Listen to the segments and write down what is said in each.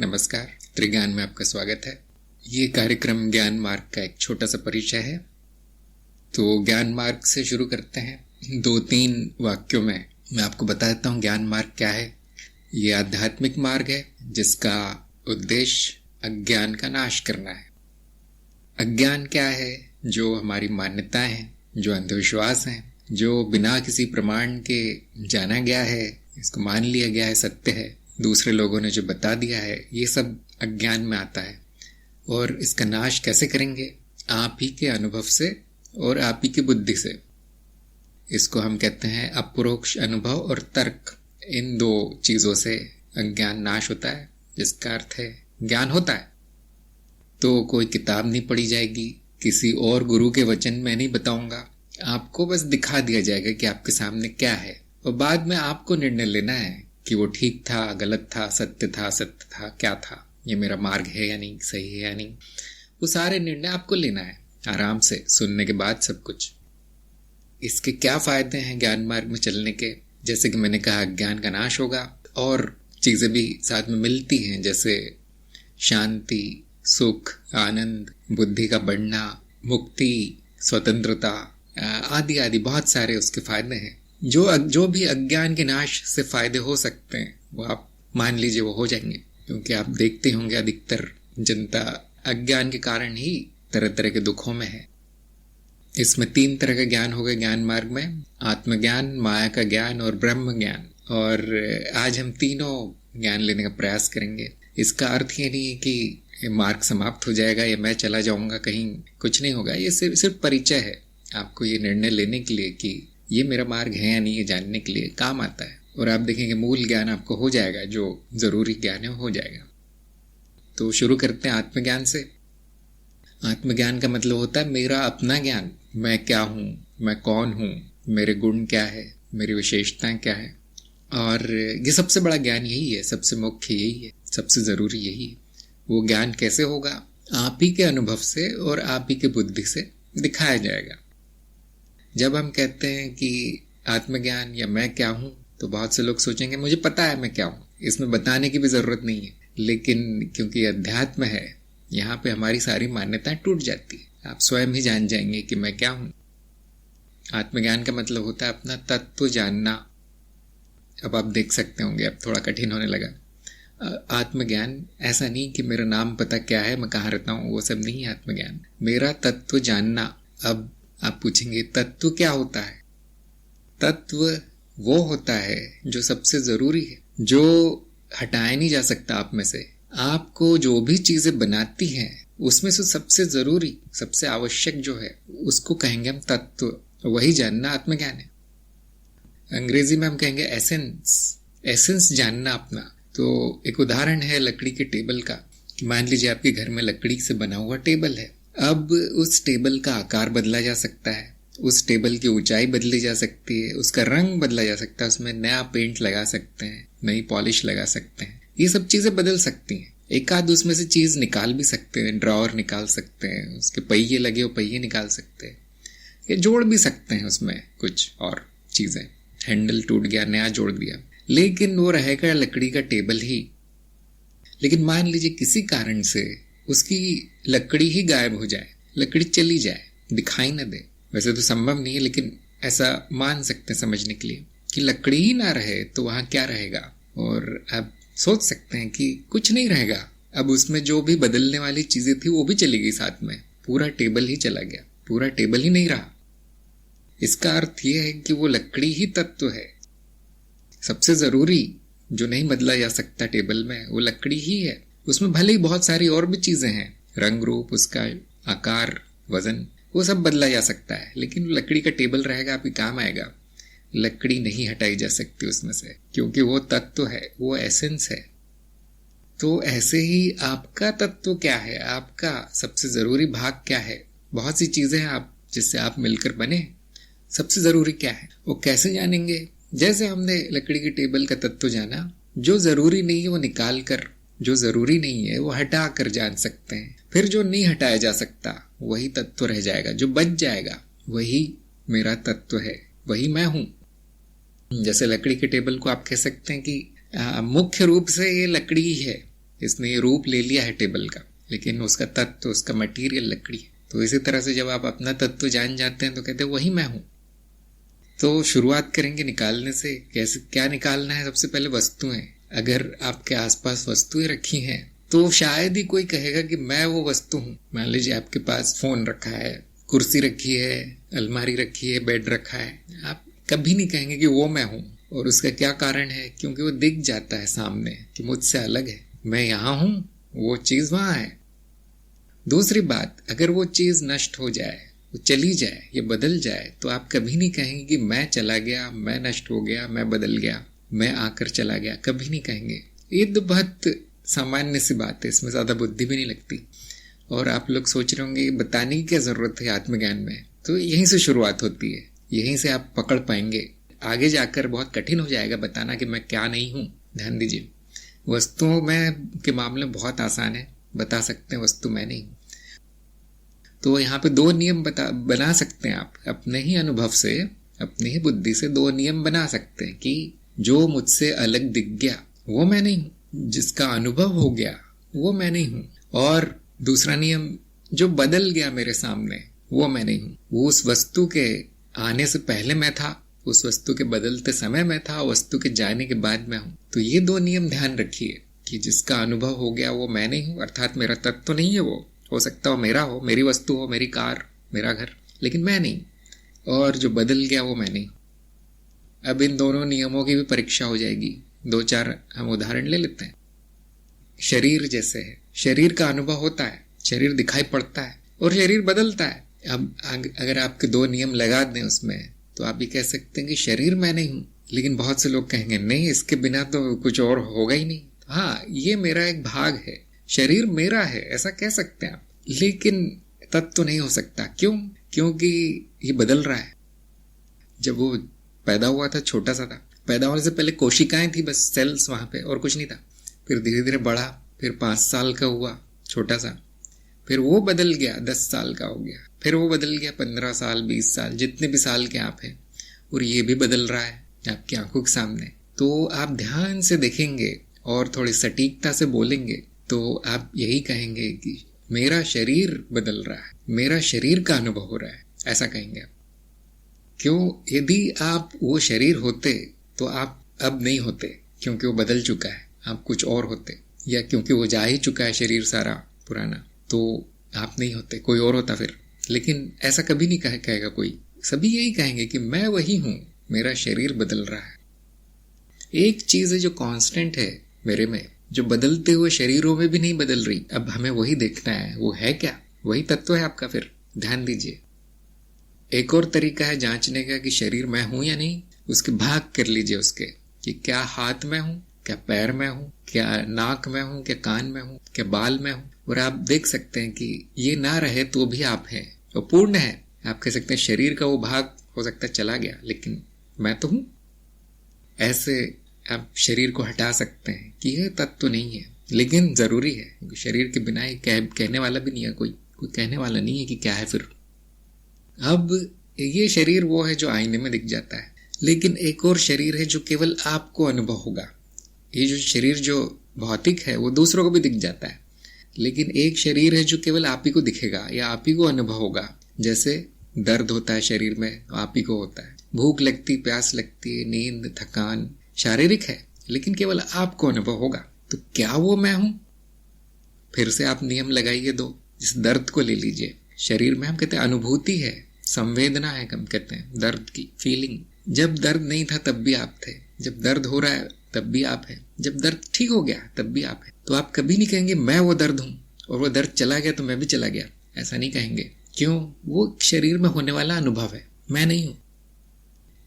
नमस्कार, त्रिज्ञान में आपका स्वागत है। ये कार्यक्रम ज्ञान मार्ग का एक छोटा सा परिचय है। तो ज्ञान मार्ग से शुरू करते हैं। 2-3 वाक्यों में मैं आपको बता देता हूँ ज्ञान मार्ग क्या है। ये आध्यात्मिक मार्ग है जिसका उद्देश्य अज्ञान का नाश करना है। अज्ञान क्या है? जो हमारी मान्यताएं हैं, जो अंधविश्वास हैं, जो बिना किसी प्रमाण के जाना गया है, इसको मान लिया गया है, सत्य है, दूसरे लोगों ने जो बता दिया है, ये सब अज्ञान में आता है। और इसका नाश कैसे करेंगे? आप ही के अनुभव से और आप ही की बुद्धि से। इसको हम कहते हैं अपरोक्ष अनुभव और तर्क। इन 2 चीजों से अज्ञान नाश होता है, जिसका अर्थ है ज्ञान होता है। तो कोई किताब नहीं पढ़ी जाएगी, किसी और गुरु के वचन में नहीं बताऊंगा, आपको बस दिखा दिया जाएगा कि आपके सामने क्या है, और बाद में आपको निर्णय लेना है कि वो ठीक था, गलत था, सत्य था, क्या था, ये मेरा मार्ग है या नहीं, सही है या नहीं। वो सारे निर्णय आपको लेना है आराम से, सुनने के बाद सब कुछ। इसके क्या फायदे हैं ज्ञान मार्ग में चलने के? जैसे कि मैंने कहा, ज्ञान का नाश होगा और चीजें भी साथ में मिलती हैं, जैसे शांति, सुख, आनंद, बुद्धि का बढ़ना, मुक्ति, स्वतंत्रता आदि आदि बहुत सारे उसके फायदे हैं। जो भी अज्ञान के नाश से फायदे हो सकते हैं वो आप मान लीजिए वो हो जाएंगे, क्योंकि आप देखते होंगे अधिकतर जनता अज्ञान के कारण ही तरह तरह के दुखों में है। इसमें 3 तरह का ज्ञान हो गए ज्ञान मार्ग में: आत्मज्ञान, माया का ज्ञान और ब्रह्म ज्ञान। और आज हम तीनों ज्ञान लेने का प्रयास करेंगे। इसका अर्थ ये नहीं है कि मार्ग समाप्त हो जाएगा या मैं चला जाऊंगा कहीं, कुछ नहीं होगा। ये सिर्फ परिचय है आपको ये निर्णय लेने के लिए कि ये मेरा मार्ग है या नहीं, ये जानने के लिए काम आता है। और आप देखेंगे मूल ज्ञान आपको हो जाएगा, जो जरूरी ज्ञान है हो जाएगा। तो शुरू करते हैं आत्मज्ञान से। आत्मज्ञान का मतलब होता है मेरा अपना ज्ञान। मैं क्या हूँ, मैं कौन हूँ, मेरे गुण क्या है, मेरी विशेषताएं क्या है। और ये सबसे बड़ा ज्ञान यही है, सबसे मुख्य यही है, सबसे जरूरी यही है। वो ज्ञान कैसे होगा? आप ही के अनुभव से और आप ही के बुद्धि से दिखाया जाएगा। जब हम कहते हैं कि आत्मज्ञान या मैं क्या हूं, तो बहुत से लोग सोचेंगे मुझे पता है मैं क्या हूं, इसमें बताने की भी जरूरत नहीं है। लेकिन क्योंकि अध्यात्म है, यहाँ पे हमारी सारी मान्यताएं टूट जाती है। आप स्वयं ही जान जाएंगे कि मैं क्या हूं। आत्मज्ञान का मतलब होता है अपना तत्व जानना। अब आप देख सकते होंगे अब थोड़ा कठिन होने लगा। आत्मज्ञान ऐसा नहीं कि मेरा नाम पता क्या है, मैं कहाँ रहता हूँ, वो सब नहीं है आत्मज्ञान। मेरा तत्व जानना। अब आप पूछेंगे तत्व क्या होता है? तत्व वो होता है जो सबसे जरूरी है, जो हटाया नहीं जा सकता आप में से। आपको जो भी चीजें बनाती हैं उसमें से सबसे जरूरी, सबसे आवश्यक जो है, उसको कहेंगे हम तत्व। वही जानना आत्मज्ञान है। अंग्रेजी में हम कहेंगे एसेंस जानना अपना। तो एक उदाहरण है लकड़ी के टेबल का। मान लीजिए आपके घर में लकड़ी से बना हुआ टेबल है। अब उस टेबल का आकार बदला जा सकता है, उस टेबल की ऊंचाई बदली जा सकती है, उसका रंग बदला जा सकता है, उसमें नया पेंट लगा सकते हैं, नई पॉलिश लगा सकते हैं। ये सब चीजें बदल सकती हैं। एक आध उसमें से चीज निकाल भी सकते हैं, ड्रॉअर निकाल सकते हैं, उसके पहिए लगे हो पहिए निकाल सकते हैं, ये जोड़ भी सकते हैं उसमें कुछ और चीजें। हैंडल टूट गया, नया जोड़ दिया, लेकिन वो रहेगा लकड़ी का टेबल ही। लेकिन मान लीजिए किसी कारण से उसकी लकड़ी ही गायब हो जाए, लकड़ी चली जाए, दिखाई न दे। वैसे तो संभव नहीं है, लेकिन ऐसा मान सकते हैं समझने के लिए कि लकड़ी ही ना रहे तो वहां क्या रहेगा। और अब सोच सकते हैं कि कुछ नहीं रहेगा। अब उसमें जो भी बदलने वाली चीजें थी वो भी चली गई साथ में, पूरा टेबल ही चला गया, पूरा टेबल ही नहीं रहा। इसका अर्थ यह है कि वो लकड़ी ही तत्व है। सबसे जरूरी जो नहीं बदला जा सकता टेबल में, वो लकड़ी ही है। उसमें भले ही बहुत सारी और भी चीजें हैं, रंग रूप, उसका आकार, वजन, वो सब बदला जा सकता है, लेकिन लकड़ी का टेबल रहेगा, आपके काम आएगा। लकड़ी नहीं हटाई जा सकती उसमें से, क्योंकि वो तत्व है, वो एसेंस है। तो ऐसे ही आपका तत्व क्या है, आपका सबसे जरूरी भाग क्या है? बहुत सी चीजें हैं आप जिससे आप मिलकर बने। सबसे जरूरी क्या है वो कैसे जानेंगे? जैसे हमने लकड़ी के टेबल का तत्व जाना, जो जरूरी नहीं है वो निकाल कर, जो जरूरी नहीं है वो हटा कर जान सकते हैं। फिर जो नहीं हटाया जा सकता वही तत्व रह जाएगा, जो बच जाएगा वही मेरा तत्व है, वही मैं हूं। जैसे लकड़ी के टेबल को आप कह सकते हैं कि मुख्य रूप से ये लकड़ी ही है, इसने ये रूप ले लिया है टेबल का, लेकिन उसका तत्व, उसका मटेरियल लकड़ी है। तो इसी तरह से जब आप अपना तत्व जान जाते हैं तो कहते हैं वही मैं हूं। तो शुरुआत करेंगे निकालने से। कैसे, क्या निकालना है? सबसे पहले वस्तुएं। अगर आपके आसपास वस्तुएं रखी हैं तो शायद ही कोई कहेगा कि मैं वो वस्तु हूं। मान लीजिए आपके पास फोन रखा है, कुर्सी रखी है, अलमारी रखी है, बेड रखा है, आप कभी नहीं कहेंगे कि वो मैं हूं। और उसका क्या कारण है? क्योंकि वो दिख जाता है सामने कि मुझसे अलग है, मैं यहां हूं, वो चीज वहां है। दूसरी बात, अगर वो चीज नष्ट हो जाए, वो चली जाए, ये बदल जाए, तो आप कभी नहीं कहेंगे कि मैं चला गया, मैं नष्ट हो गया, मैं बदल गया, मैं आकर चला गया, कभी नहीं कहेंगे। ये तो बहुत सामान्य सी बात है, इसमें ज्यादा बुद्धि भी नहीं लगती। और आप लोग सोच रहे होंगे बताने की क्या जरूरत है आत्मज्ञान में? तो यहीं से शुरुआत होती है, यहीं से आप पकड़ पाएंगे। आगे जाकर बहुत कठिन हो जाएगा बताना कि मैं क्या नहीं हूं। ध्यान दीजिए, वस्तुओं में के मामले में बहुत आसान है, बता सकते हैं वस्तु मैं नहीं हूं। तो यहाँ पे 2 नियम बना सकते हैं आप अपने ही अनुभव से, अपनी ही बुद्धि से 2 नियम बना सकते हैं कि जो मुझसे अलग दिख गया वो मैं नहीं हूं, जिसका अनुभव हो गया वो मैं नहीं हूं। और दूसरा नियम, जो बदल गया मेरे सामने वो मैं नहीं हूं। वो उस वस्तु के आने से पहले मैं था, उस वस्तु के बदलते समय मैं था, वस्तु के जाने के बाद मैं हूं। तो ये 2 नियम ध्यान रखिए कि जिसका अनुभव हो गया वो मैं नहीं हूं, अर्थात मेरा तत्व तो नहीं है वो। हो सकता हो मेरा हो, मेरी वस्तु हो, मेरी कार, मेरा घर, लेकिन मैं नहीं। और जो बदल गया वो मैं नहीं। अब इन दोनों नियमों की भी परीक्षा हो जाएगी। 2-4 हम उदाहरण ले लेते हैं। शरीर जैसे है, शरीर का अनुभव होता है, शरीर दिखाई पड़ता है और शरीर बदलता है। अब अगर आपके 2 नियम लगा दें उसमें, तो आप ये कह सकते हैं कि शरीर मैं नहीं हूं। लेकिन बहुत से लोग कहेंगे नहीं, इसके बिना तो कुछ और होगा ही नहीं। हाँ, ये मेरा एक भाग है, शरीर मेरा है, ऐसा कह सकते हैं आप, लेकिन तत्व तो नहीं हो सकता। क्यों? क्योंकि ये बदल रहा है। जब वो पैदा हुआ था छोटा सा था, पैदा होने से पहले कोशिकाएं थी, बस सेल्स वहां पे, और कुछ नहीं था। फिर धीरे धीरे बढ़ा, फिर 5 साल का हुआ छोटा सा, फिर वो बदल गया 10 साल का हो गया, फिर वो बदल गया 15 साल 20 साल, जितने भी साल के आप हैं, और ये भी बदल रहा है आपकी आंखों के सामने। तो आप ध्यान से देखेंगे और थोड़ी सटीकता से बोलेंगे तो आप यही कहेंगे कि मेरा शरीर बदल रहा है, मेरा शरीर का अनुभव हो रहा है, ऐसा कहेंगे आप। क्यों? यदि आप वो शरीर होते तो आप अब नहीं होते, क्योंकि वो बदल चुका है, आप कुछ और होते, या क्योंकि वो जा ही चुका है शरीर सारा पुराना, तो आप नहीं होते, कोई और होता फिर। लेकिन ऐसा कभी नहीं कहेगा कोई, सभी यही कहेंगे कि मैं वही हूं, मेरा शरीर बदल रहा है। एक चीज है जो कांस्टेंट है मेरे में, जो बदलते हुए शरीरों में भी नहीं बदल रही। अब हमें वही देखना है, वो है क्या? वही तत्व है आपका। फिर ध्यान दीजिए, एक और तरीका है जांचने का कि शरीर मैं हूं या नहीं। उसके भाग कर लीजिए उसके, कि क्या हाथ में हूं, क्या पैर में हूं, क्या नाक में हूं, क्या कान में हूं, क्या बाल में हूं। और आप देख सकते हैं कि ये ना रहे तो भी आप हैं, वो पूर्ण है। आप कह सकते हैं शरीर का वो भाग हो सकता है चला गया, लेकिन मैं तो हूं। ऐसे आप शरीर को हटा सकते हैं कि यह तत्व नहीं है, लेकिन जरूरी है, क्योंकि शरीर के बिना ही कहने वाला भी नहीं है, कोई कहने वाला नहीं है कि क्या है फिर। अब ये शरीर वो है जो आईने में दिख जाता है, लेकिन एक और शरीर है जो केवल आपको अनुभव होगा। ये जो शरीर जो भौतिक है वो दूसरों को भी दिख जाता है, लेकिन एक शरीर है जो केवल आप ही को दिखेगा या आप ही को अनुभव होगा। जैसे दर्द होता है शरीर में, आप ही को होता है। भूख लगती, प्यास लगती है, नींद, थकान शारीरिक है, लेकिन केवल आपको अनुभव होगा। तो क्या वो मैं हूं? फिर से आप नियम लगाइए 2। जिस दर्द को ले लीजिए, शरीर में हम कहते हैं अनुभूति है, संवेदना है, हम कहते हैं दर्द की फीलिंग। जब दर्द नहीं था तब भी आप थे, जब दर्द हो रहा है तब भी आप है, जब दर्द ठीक हो गया तब भी आप है। तो आप कभी नहीं कहेंगे मैं वो दर्द हूं और वो दर्द चला गया तो मैं भी चला गया, ऐसा नहीं कहेंगे। क्यों? वो शरीर में होने वाला अनुभव है, मैं नहीं हूं।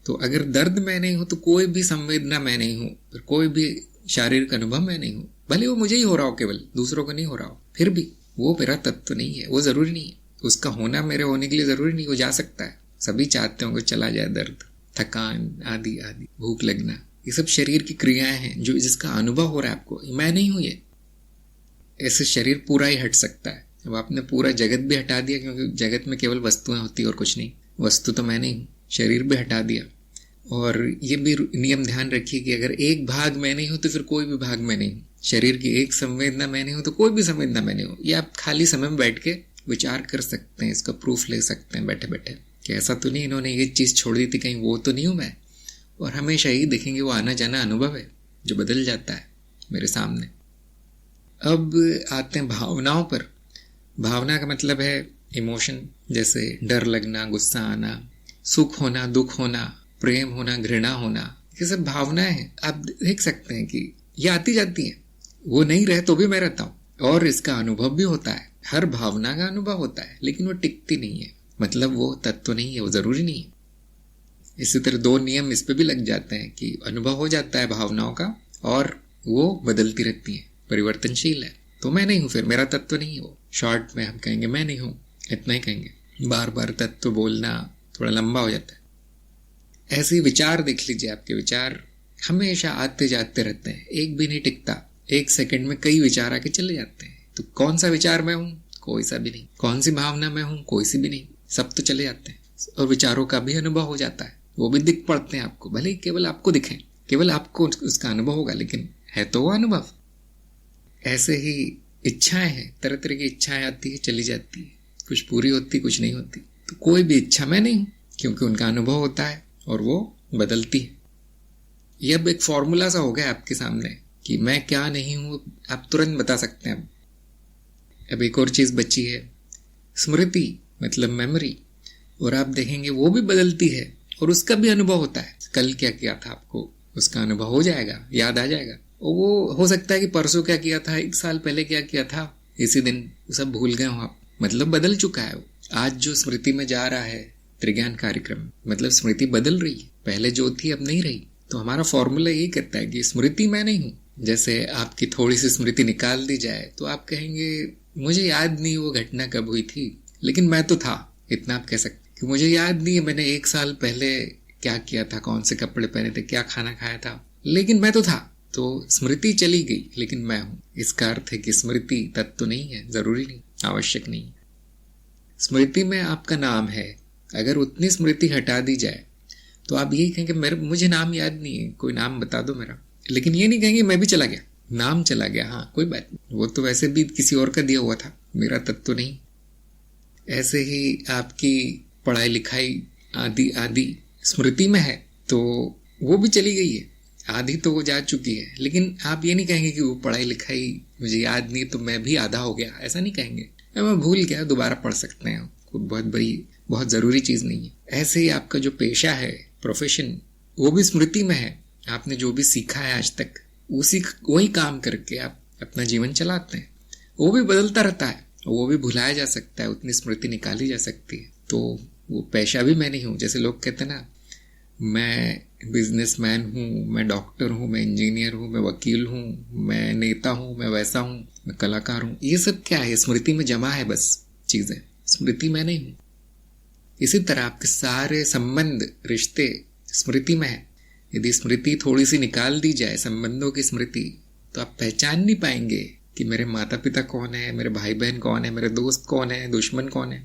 तो अगर दर्द मैं नहीं हूं तो कोई भी संवेदना मैं नहीं हूं, फिर कोई भी शारीरिक अनुभव मैं नहीं हूं, भले वो मुझे ही हो रहा हो, केवल दूसरों को नहीं हो रहा हो, फिर भी वो मेरा तत्व नहीं है, वो जरूरी नहीं है। उसका होना मेरे होने के लिए जरूरी नहीं, वो जा सकता है। सभी चाहते होंगे चला जाए दर्द, थकान आदि आदि, भूख लगना, ये सब शरीर की क्रियाएं हैं जो जिसका अनुभव हो रहा है आपको, मैं नहीं हूं ये। ऐसे शरीर पूरा ही हट सकता है। अब आपने पूरा जगत भी हटा दिया, क्योंकि जगत में केवल वस्तुएं होती है और कुछ नहीं, वस्तु तो मैं नहीं हूं, शरीर भी हटा दिया। और ये भी नियम ध्यान रखिए कि अगर एक भाग मैं नहीं हूं तो फिर कोई भी भाग मैं नहीं हूं। शरीर की एक संवेदना मैं नहीं हूं तो कोई भी संवेदना मैं नहीं हूं। ये आप खाली समय में बैठ के विचार कर सकते हैं, इसका प्रूफ ले सकते हैं बैठे बैठे कि ऐसा तो नहीं इन्होंने ये चीज छोड़ दी थी, कहीं वो तो नहीं हूं मैं। और हमेशा ही देखेंगे वो आना जाना अनुभव है जो बदल जाता है मेरे सामने। अब आते हैं भावनाओं पर। भावना का मतलब है इमोशन, जैसे डर लगना, गुस्सा आना, सुख होना, दुख होना, प्रेम होना, घृणा होना, ये सब भावनाएं हैं। आप देख सकते हैं कि ये आती जाती हैं, वो नहीं रहे तो भी मैं रहता हूं और इसका अनुभव भी होता है। हर भावना का अनुभव होता है लेकिन वो टिकती नहीं है, मतलब वो तत्व नहीं है, वो जरूरी नहीं है। इसी तरह दो नियम इस पे भी लग जाते हैं कि अनुभव हो जाता है भावनाओं का और वो बदलती रहती है, परिवर्तनशील है। तो मैं नहीं हूं, फिर मेरा तत्व नहीं है वो। शॉर्ट में हम कहेंगे मैं नहीं हूं, इतना ही कहेंगे। बार बार तत्व बोलना थोड़ा लंबा हो जाता है। ऐसे विचार देख लीजिए, आपके विचार हमेशा आते जाते रहते हैं, एक भी नहीं टिकता। एक सेकंड में कई विचार आके चले जाते हैं। तो कौन सा विचार मैं हूं? कोई सा भी नहीं। कौन सी भावना मैं हूं? कोई सी भी नहीं। सब तो चले जाते हैं। और विचारों का भी अनुभव हो जाता है, वो भी दिख पड़ते हैं आपको, भले ही केवल आपको दिखें, केवल आपको उसका अनुभव होगा, लेकिन है तो वो अनुभव। ऐसे ही इच्छाएं हैं, तरह तरह की इच्छाएं आती है, चली जाती है, कुछ पूरी होती, कुछ नहीं होती। तो कोई भी इच्छा मैं नहीं हूं, क्योंकि उनका अनुभव होता है और वो बदलती है। ये अब एक फॉर्मूला सा हो गया आपके सामने कि मैं क्या नहीं हूं, आप तुरंत बता सकते हैं। अब एक और चीज बची है, स्मृति, मतलब मेमोरी। और आप देखेंगे वो भी बदलती है और उसका भी अनुभव होता है। कल क्या किया था आपको, उसका अनुभव हो जाएगा, याद आ जाएगा। और वो हो सकता है कि परसों क्या किया था, एक साल पहले क्या किया था, इसी दिन सब भूल गए हो आप, मतलब बदल चुका है वो। आज जो स्मृति में जा रहा है त्रिज्ञान कार्यक्रम, मतलब स्मृति बदल रही है, पहले जो थी अब नहीं रही। तो हमारा फॉर्मूला यही कहता है कि स्मृति मैं नहीं हूं। जैसे आपकी थोड़ी सी स्मृति निकाल दी जाए तो आप कहेंगे मुझे याद नहीं वो घटना कब हुई थी, लेकिन मैं तो था। इतना आप कह सकते कि मुझे याद नहीं है मैंने एक साल पहले क्या किया था, कौन से कपड़े पहने थे, क्या खाना खाया था, लेकिन मैं तो था। तो स्मृति चली गई लेकिन मैं हूं। इसका अर्थ है कि स्मृति तत्व नहीं है, जरूरी नहीं, आवश्यक नहीं। स्मृति में आपका नाम है, अगर उतनी स्मृति हटा दी जाए तो आप यही कहेंगे मेरे मुझे नाम याद नहीं है, कोई नाम बता दो मेरा। लेकिन ये नहीं कहेंगे मैं भी चला गया, नाम चला गया, हाँ कोई बात नहीं, वो तो वैसे भी किसी और का दिया हुआ था, मेरा तत्व नहीं। ऐसे ही आपकी पढ़ाई लिखाई आदि आदि स्मृति में है तो वो भी चली गई है, आधी तो वो जा चुकी है। लेकिन आप ये नहीं कहेंगे कि वो पढ़ाई लिखाई मुझे याद नहीं तो मैं भी आधा हो गया, ऐसा नहीं कहेंगे। मैं भूल गया, दोबारा पढ़ सकते हैं, बहुत बड़ी बहुत जरूरी चीज नहीं है। ऐसे ही आपका जो पेशा है, प्रोफेशन, वो भी स्मृति में है। आपने जो भी सीखा है आज तक उसी वही काम करके आप अपना जीवन चलाते हैं। वो भी बदलता रहता है, वो भी भुलाया जा सकता है, उतनी स्मृति निकाली जा सकती है। तो वो पेशा भी मैं नहीं हूं। जैसे लोग कहते हैं ना, मैं बिजनेसमैन हूँ, मैं डॉक्टर हूँ, मैं इंजीनियर हूँ, मैं वकील हूँ, मैं नेता हूँ, मैं वैसा हूँ, मैं कलाकार हूँ। ये सब क्या है? स्मृति में जमा है बस चीजें, स्मृति में नहीं हूँ। इसी तरह आपके सारे संबंध, रिश्ते स्मृति में है। यदि स्मृति थोड़ी सी निकाल दी जाए, संबंधों की स्मृति, तो आप पहचान नहीं पाएंगे कि मेरे माता पिता कौन है, मेरे भाई बहन कौन है, मेरे दोस्त कौन है, दुश्मन कौन है,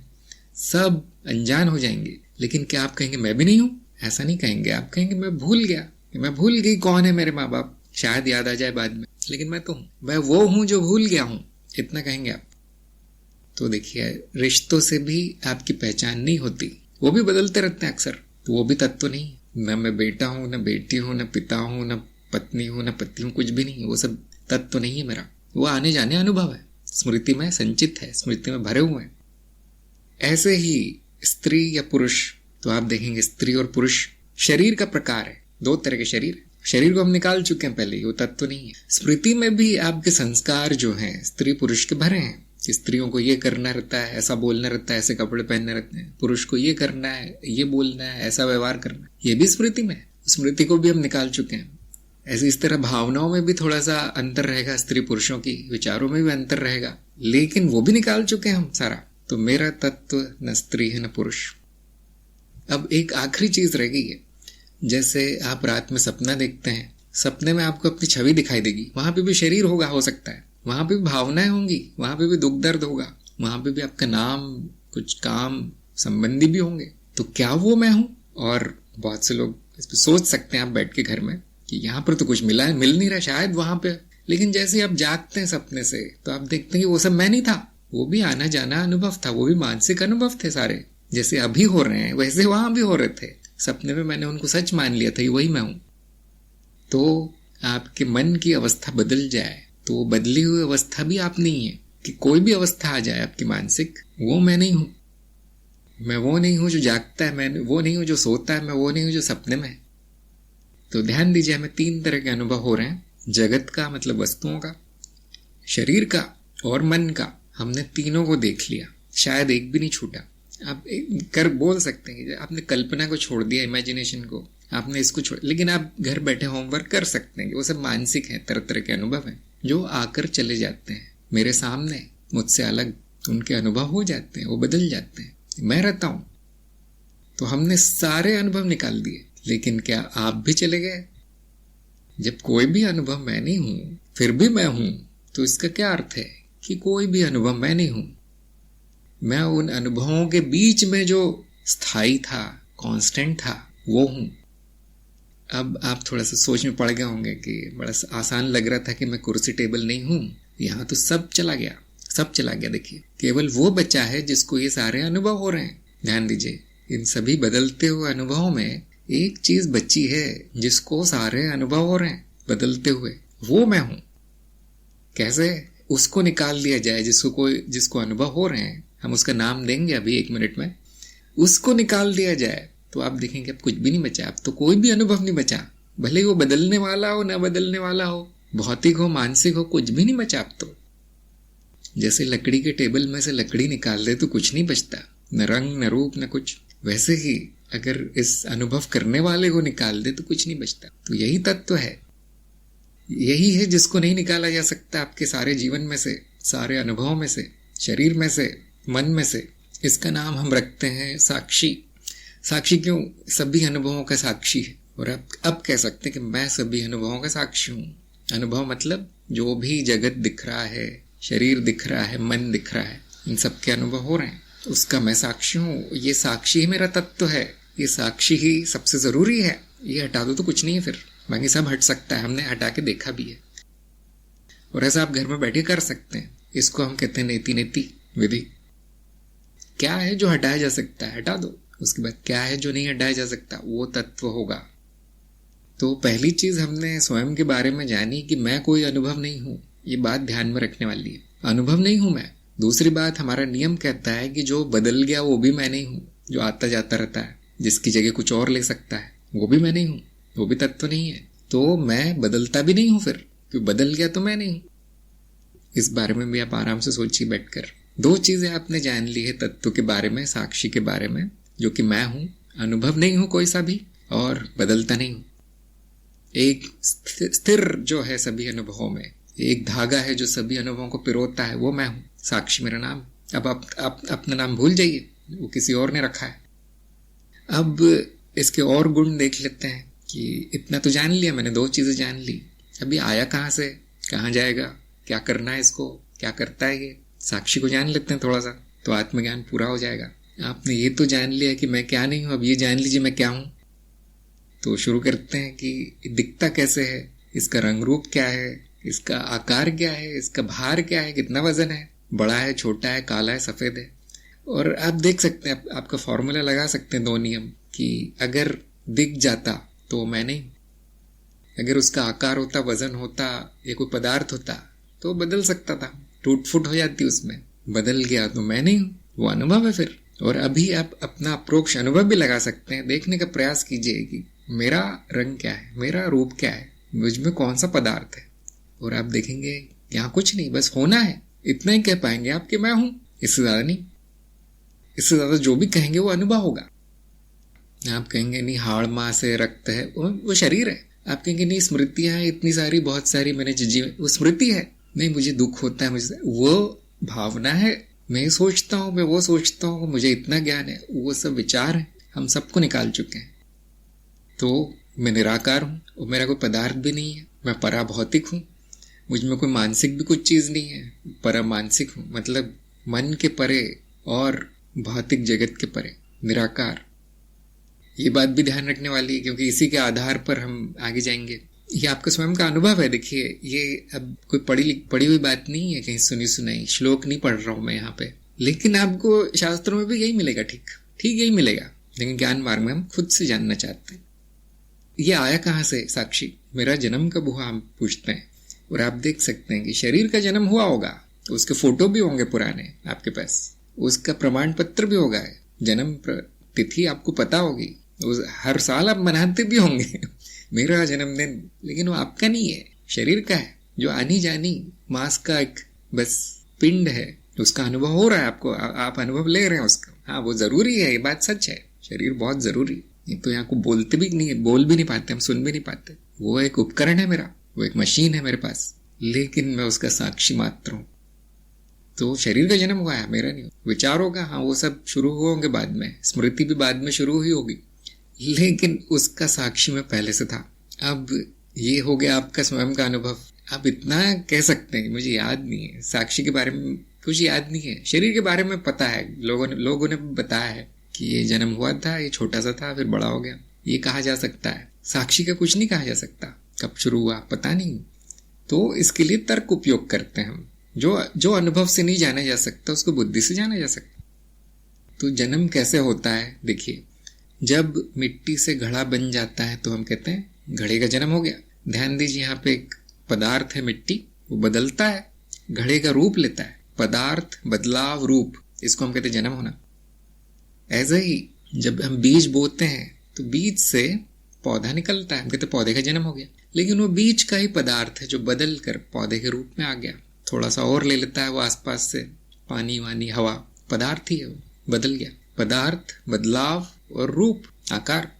सब अनजान हो जाएंगे। लेकिन क्या आप कहेंगे मैं भी नहीं हूं? ऐसा नहीं कहेंगे। आप कहेंगे मैं भूल गया, मैं भूल गई कौन है मेरे माँ बाप, शायद याद आ जाए बाद में, लेकिन मैं तो हूं, मैं वो हूं जो भूल गया हूं, इतना कहेंगे आप। तो देखिए, रिश्तों से भी आपकी पहचान नहीं होती, वो भी बदलते रहते हैं अक्सर। तो वो भी तत्व नहीं, न मैं बेटा हूं, न बेटी हूं, न पिता हूं, न पत्नी हूं, न पति हूं, कुछ भी नहीं। वो सब तत्व नहीं है मेरा, वो आने जाने अनुभव है, स्मृति में संचित है, स्मृति में भरे हुए हैं। ऐसे ही स्त्री या पुरुष, तो आप देखेंगे स्त्री और पुरुष शरीर का प्रकार है, दो तरह के शरीर को हम निकाल चुके हैं पहले, वो तत्व नहीं है। स्मृति में भी आपके संस्कार जो हैं स्त्री पुरुष के भरे हैं। स्त्रियों को ये करना रहता है, ऐसा बोलना रहता है, ऐसे कपड़े पहनने रहते हैं। पुरुष को ये करना है, ये बोलना है, ऐसा व्यवहार करना है, ये भी स्मृति में है। स्मृति को भी हम निकाल चुके हैं। ऐसे इस तरह भावनाओं में भी थोड़ा सा अंतर रहेगा, स्त्री पुरुषों की विचारों में भी अंतर रहेगा, लेकिन वो भी निकाल चुके हैं हम सारा। तो मेरा तत्व न स्त्री है न पुरुष। अब एक आखिरी चीज रह गई है। जैसे आप रात में सपना देखते हैं, सपने में आपको अपनी छवि दिखाई देगी, वहां पे भी शरीर होगा, हो सकता है वहां पे भी भावनाएं होंगी, वहां पे भी दुख दर्द होगा, वहां पे भी आपका नाम, कुछ काम संबंधी भी होंगे। तो क्या वो मैं हूं? और बहुत से लोग इस पे सोच सकते हैं आप बैठ के घर में कि यहाँ पर तो कुछ मिल नहीं रहा शायद वहां पे, लेकिन जैसे आप जागते हैं सपने से तो आप देखते हैं कि वो सब मैं नहीं था, वो भी आना जाना अनुभव था, वो भी मानसिक अनुभव थे सारे। जैसे अभी हो रहे हैं वैसे वहां भी हो रहे थे। सपने में मैंने उनको सच मान लिया था, वही मैं हूं। तो आपके मन की अवस्था बदल जाए तो वो बदली हुई अवस्था भी आप नहीं है। कि कोई भी अवस्था आ जाए आपकी मानसिक, वो मैं नहीं हूं। मैं वो नहीं हूं जो जागता है, मैं वो नहीं हूं जो सोता है, मैं वो नहीं हूं जो सपने में है। तो ध्यान दीजिए, हमें 3 तरह के अनुभव हो रहे हैं। जगत का मतलब वस्तुओं का, शरीर का और मन का। हमने तीनों को देख लिया, शायद एक भी नहीं छूटा। आप बोल सकते हैं आपने कल्पना को छोड़ दिया, इमेजिनेशन को आपने इसको छोड़, लेकिन आप घर बैठे होमवर्क कर सकते हैं। वो सब मानसिक है, तरह तरह के अनुभव हैं जो आकर चले जाते हैं मेरे सामने, मुझसे अलग। उनके अनुभव हो जाते हैं, वो बदल जाते हैं, मैं रहता हूं। तो हमने सारे अनुभव निकाल दिए, लेकिन क्या आप भी चले गए? जब कोई भी अनुभव मैं नहीं हूं फिर भी मैं हूं, तो इसका क्या अर्थ है कि कोई भी अनुभव मैं नहीं हूं। मैं उन अनुभवों के बीच में जो स्थायी था, कांस्टेंट था, वो हूं। अब आप थोड़ा सा सोच में पड़ गए होंगे कि बड़ा आसान लग रहा था कि मैं कुर्सी टेबल नहीं हूं, यहां तो सब चला गया, सब चला गया। देखिए, केवल वो बचा है जिसको ये सारे अनुभव हो रहे हैं। ध्यान दीजिए, इन सभी बदलते हुए अनुभवों में एक चीज बची है जिसको सारे अनुभव हो रहे हैं बदलते हुए, वो मैं हूं। कैसे उसको निकाल लिया जाए? जिसको अनुभव हो रहे हैं, हम उसका नाम देंगे अभी 1 मिनट में। उसको निकाल दिया जाए तो आप देखेंगे अब कुछ भी नहीं बचा। अब तो कोई भी अनुभव नहीं बचा, भले ही वो बदलने वाला हो, ना बदलने वाला हो, भौतिक हो, मानसिक हो, कुछ भी नहीं बचा अब तो। जैसे लकड़ी के टेबल में से लकड़ी निकाल दे तो कुछ नहीं बचता, न रंग, न रूप, न कुछ। वैसे ही अगर इस अनुभव करने वाले को निकाल दे तो कुछ नहीं बचता। तो यही तत्व है, यही है जिसको नहीं निकाला जा सकता आपके सारे जीवन में से, सारे अनुभवों में से, शरीर में से, मन में से। इसका नाम हम रखते हैं साक्षी। साक्षी क्यों? सभी अनुभवों का साक्षी है। और अब कह सकते हैं कि मैं सभी अनुभवों का साक्षी हूं। अनुभव मतलब जो भी जगत दिख रहा है, शरीर दिख रहा है, मन दिख रहा है, इन सब के अनुभव हो रहे हैं, उसका मैं साक्षी हूं। ये साक्षी ही मेरा तत्व है, ये साक्षी ही सबसे जरूरी है। ये हटा दो तो कुछ नहीं है, फिर बाकी सब हट सकता है। हमने हटा के देखा भी है, और ऐसा आप घर में बैठे कर सकते हैं। इसको हम कहते हैं नेति नेति विधि। क्या है जो हटाया जा सकता है, हटा दो। उसके बाद क्या है जो नहीं हटाया जा सकता, वो तत्व होगा। तो पहली चीज हमने स्वयं के बारे में जानी कि मैं कोई अनुभव नहीं हूं। ये बात ध्यान में रखने वाली है, अनुभव नहीं हूं मैं। दूसरी बात, हमारा नियम कहता है कि जो बदल गया वो भी मैं नहीं हूं। जो आता जाता रहता है, जिसकी जगह कुछ और ले सकता है, वो भी मैं नहीं हूं, वो भी तत्व नहीं है। तो मैं बदलता भी नहीं हूं फिर, क्यों बदल गया तो मैं नहीं हूं। इस बारे में भी आप आराम से सोचिए बैठकर। 2 चीजें आपने जान ली है तत्व के बारे में, साक्षी के बारे में, जो कि मैं हूं, अनुभव नहीं हूं कोई सा भी, और बदलता नहीं हूं। एक स्थिर जो है सभी अनुभवों में, एक धागा है जो सभी अनुभवों को पिरोता है, वो मैं हूं। साक्षी मेरा नाम। अब आप अपना नाम भूल जाइए, वो किसी और ने रखा है। अब इसके और गुण देख लेते हैं कि इतना तो जान लिया मैंने, 2 चीजें जान ली। अभी आया कहां से, कहां जाएगा, क्या करना है इसको, क्या करता है ये, साक्षी को जान लेते हैं थोड़ा सा, तो आत्मज्ञान पूरा हो जाएगा। आपने ये तो जान लिया कि मैं क्या नहीं हूं, अब ये जान लीजिए मैं क्या हूं। तो शुरू करते हैं कि दिखता कैसे है, इसका रंग रूप क्या है, इसका आकार क्या है, इसका भार क्या है, कितना वजन है, बड़ा है, छोटा है, काला है, सफेद है। और आप देख सकते हैं, आपका फॉर्मूला लगा सकते हैं 2 नियम कि अगर दिख जाता तो मैं नहीं, अगर उसका आकार होता, वजन होता, या कोई पदार्थ होता तो बदल सकता था, टूट फूट हो जाती उसमें। बदल गया तो मैं नहीं हूं, वो अनुभव है फिर। और अभी आप अपना अप्रोक्ष अनुभव भी लगा सकते हैं। देखने का प्रयास कीजिए कि मेरा रंग क्या है, मेरा रूप क्या है, मुझ में कौन सा पदार्थ है। और आप देखेंगे यहाँ कुछ नहीं, बस होना है, इतना ही कह पाएंगे आप कि मैं हूं, इससे ज्यादा नहीं। इससे ज्यादा जो भी कहेंगे वो अनुभव होगा। आप कहेंगे नहीं हाड़ मांस है, रक्त है, वो शरीर है। आप कहेंगे नहीं स्मृतियां हैं इतनी सारी, बहुत सारी मैंने जी, वो स्मृति है। नहीं मुझे दुख होता है, मुझे वो भावना है, मैं सोचता हूँ, मैं वो सोचता हूँ, मुझे इतना ज्ञान है, वो सब विचार है, हम सबको निकाल चुके हैं। तो मैं निराकार हूँ और मेरा कोई पदार्थ भी नहीं है, मैं पराभौतिक हूँ, मुझ में कोई मानसिक भी कुछ चीज नहीं है, परमानसिक हूँ, मतलब मन के परे और भौतिक जगत के परे, निराकार। ये बात भी ध्यान रखने वाली है, क्योंकि इसी के आधार पर हम आगे जाएंगे। ये आपका स्वयं का अनुभव है। देखिए, ये अब कोई पढ़ी हुई बात नहीं है, कहीं सुनी सुनाई श्लोक नहीं पढ़ रहा हूं मैं यहाँ पे, लेकिन आपको शास्त्रों में भी यही मिलेगा, ठीक ठीक यही मिलेगा। लेकिन ज्ञान मार्ग में हम खुद से जानना चाहते हैं ये आया कहाँ से। साक्षी, मेरा जन्म कब हुआ, हम पूछते हैं। और आप देख सकते हैं कि शरीर का जन्म हुआ होगा तो उसके फोटो भी होंगे पुराने आपके पास, उसका प्रमाण पत्र भी होगा, जन्म तिथि आपको पता होगी, हर साल आप मनाते भी होंगे मेरा जन्मदिन, लेकिन वो आपका नहीं है, शरीर का है, जो आनी जानी मांस का एक बस पिंड है। उसका अनुभव हो रहा है आपको, आप अनुभव ले रहे हैं उसका। हाँ, वो जरूरी है, ये बात सच है, शरीर बहुत जरूरी है। ये तो यहाँ को बोलते भी नहीं है, बोल भी नहीं पाते हम, सुन भी नहीं पाते। वो एक उपकरण है मेरा, वो एक मशीन है मेरे पास, लेकिन मैं उसका साक्षी मात्र हूं। तो शरीर का जन्म हुआ है, मेरा नहीं। विचार होगा, हाँ, वो सब शुरू हुए होंगे बाद में, स्मृति भी बाद में शुरू हुई होगी, लेकिन उसका साक्षी में पहले से था। अब ये हो गया आपका स्वयं का अनुभव। आप इतना कह सकते हैं कि मुझे याद नहीं है, साक्षी के बारे में कुछ याद नहीं है, शरीर के बारे में पता है, लोगों ने बताया है कि ये जन्म हुआ था, ये छोटा सा था, फिर बड़ा हो गया, ये कहा जा सकता है। साक्षी का कुछ नहीं कहा जा सकता, कब शुरू हुआ पता नहीं। तो इसके लिए तर्क उपयोग करते हैं हम। जो अनुभव से नहीं जाना जा सकता उसको बुद्धि से जाना जा सकता। तो जन्म कैसे होता है, देखिए, जब मिट्टी से घड़ा बन जाता है तो हम कहते हैं घड़े का जन्म हो गया। ध्यान दीजिए, यहाँ पे एक पदार्थ है मिट्टी, वो बदलता है, घड़े का रूप लेता है, पदार्थ बदलाव रूप, इसको हम कहते हैं जन्म होना। ऐसे ही जब हम बीज बोते हैं तो बीज से पौधा निकलता है, हम कहते हैं पौधे का जन्म हो गया, लेकिन वो बीज का ही पदार्थ है जो बदल कर पौधे के रूप में आ गया। थोड़ा सा और ले लेता है वो आसपास से, पानी वानी हवा, पदार्थ ही है, वो बदल गया। पदार्थ, बदलाव और रूप, आकार।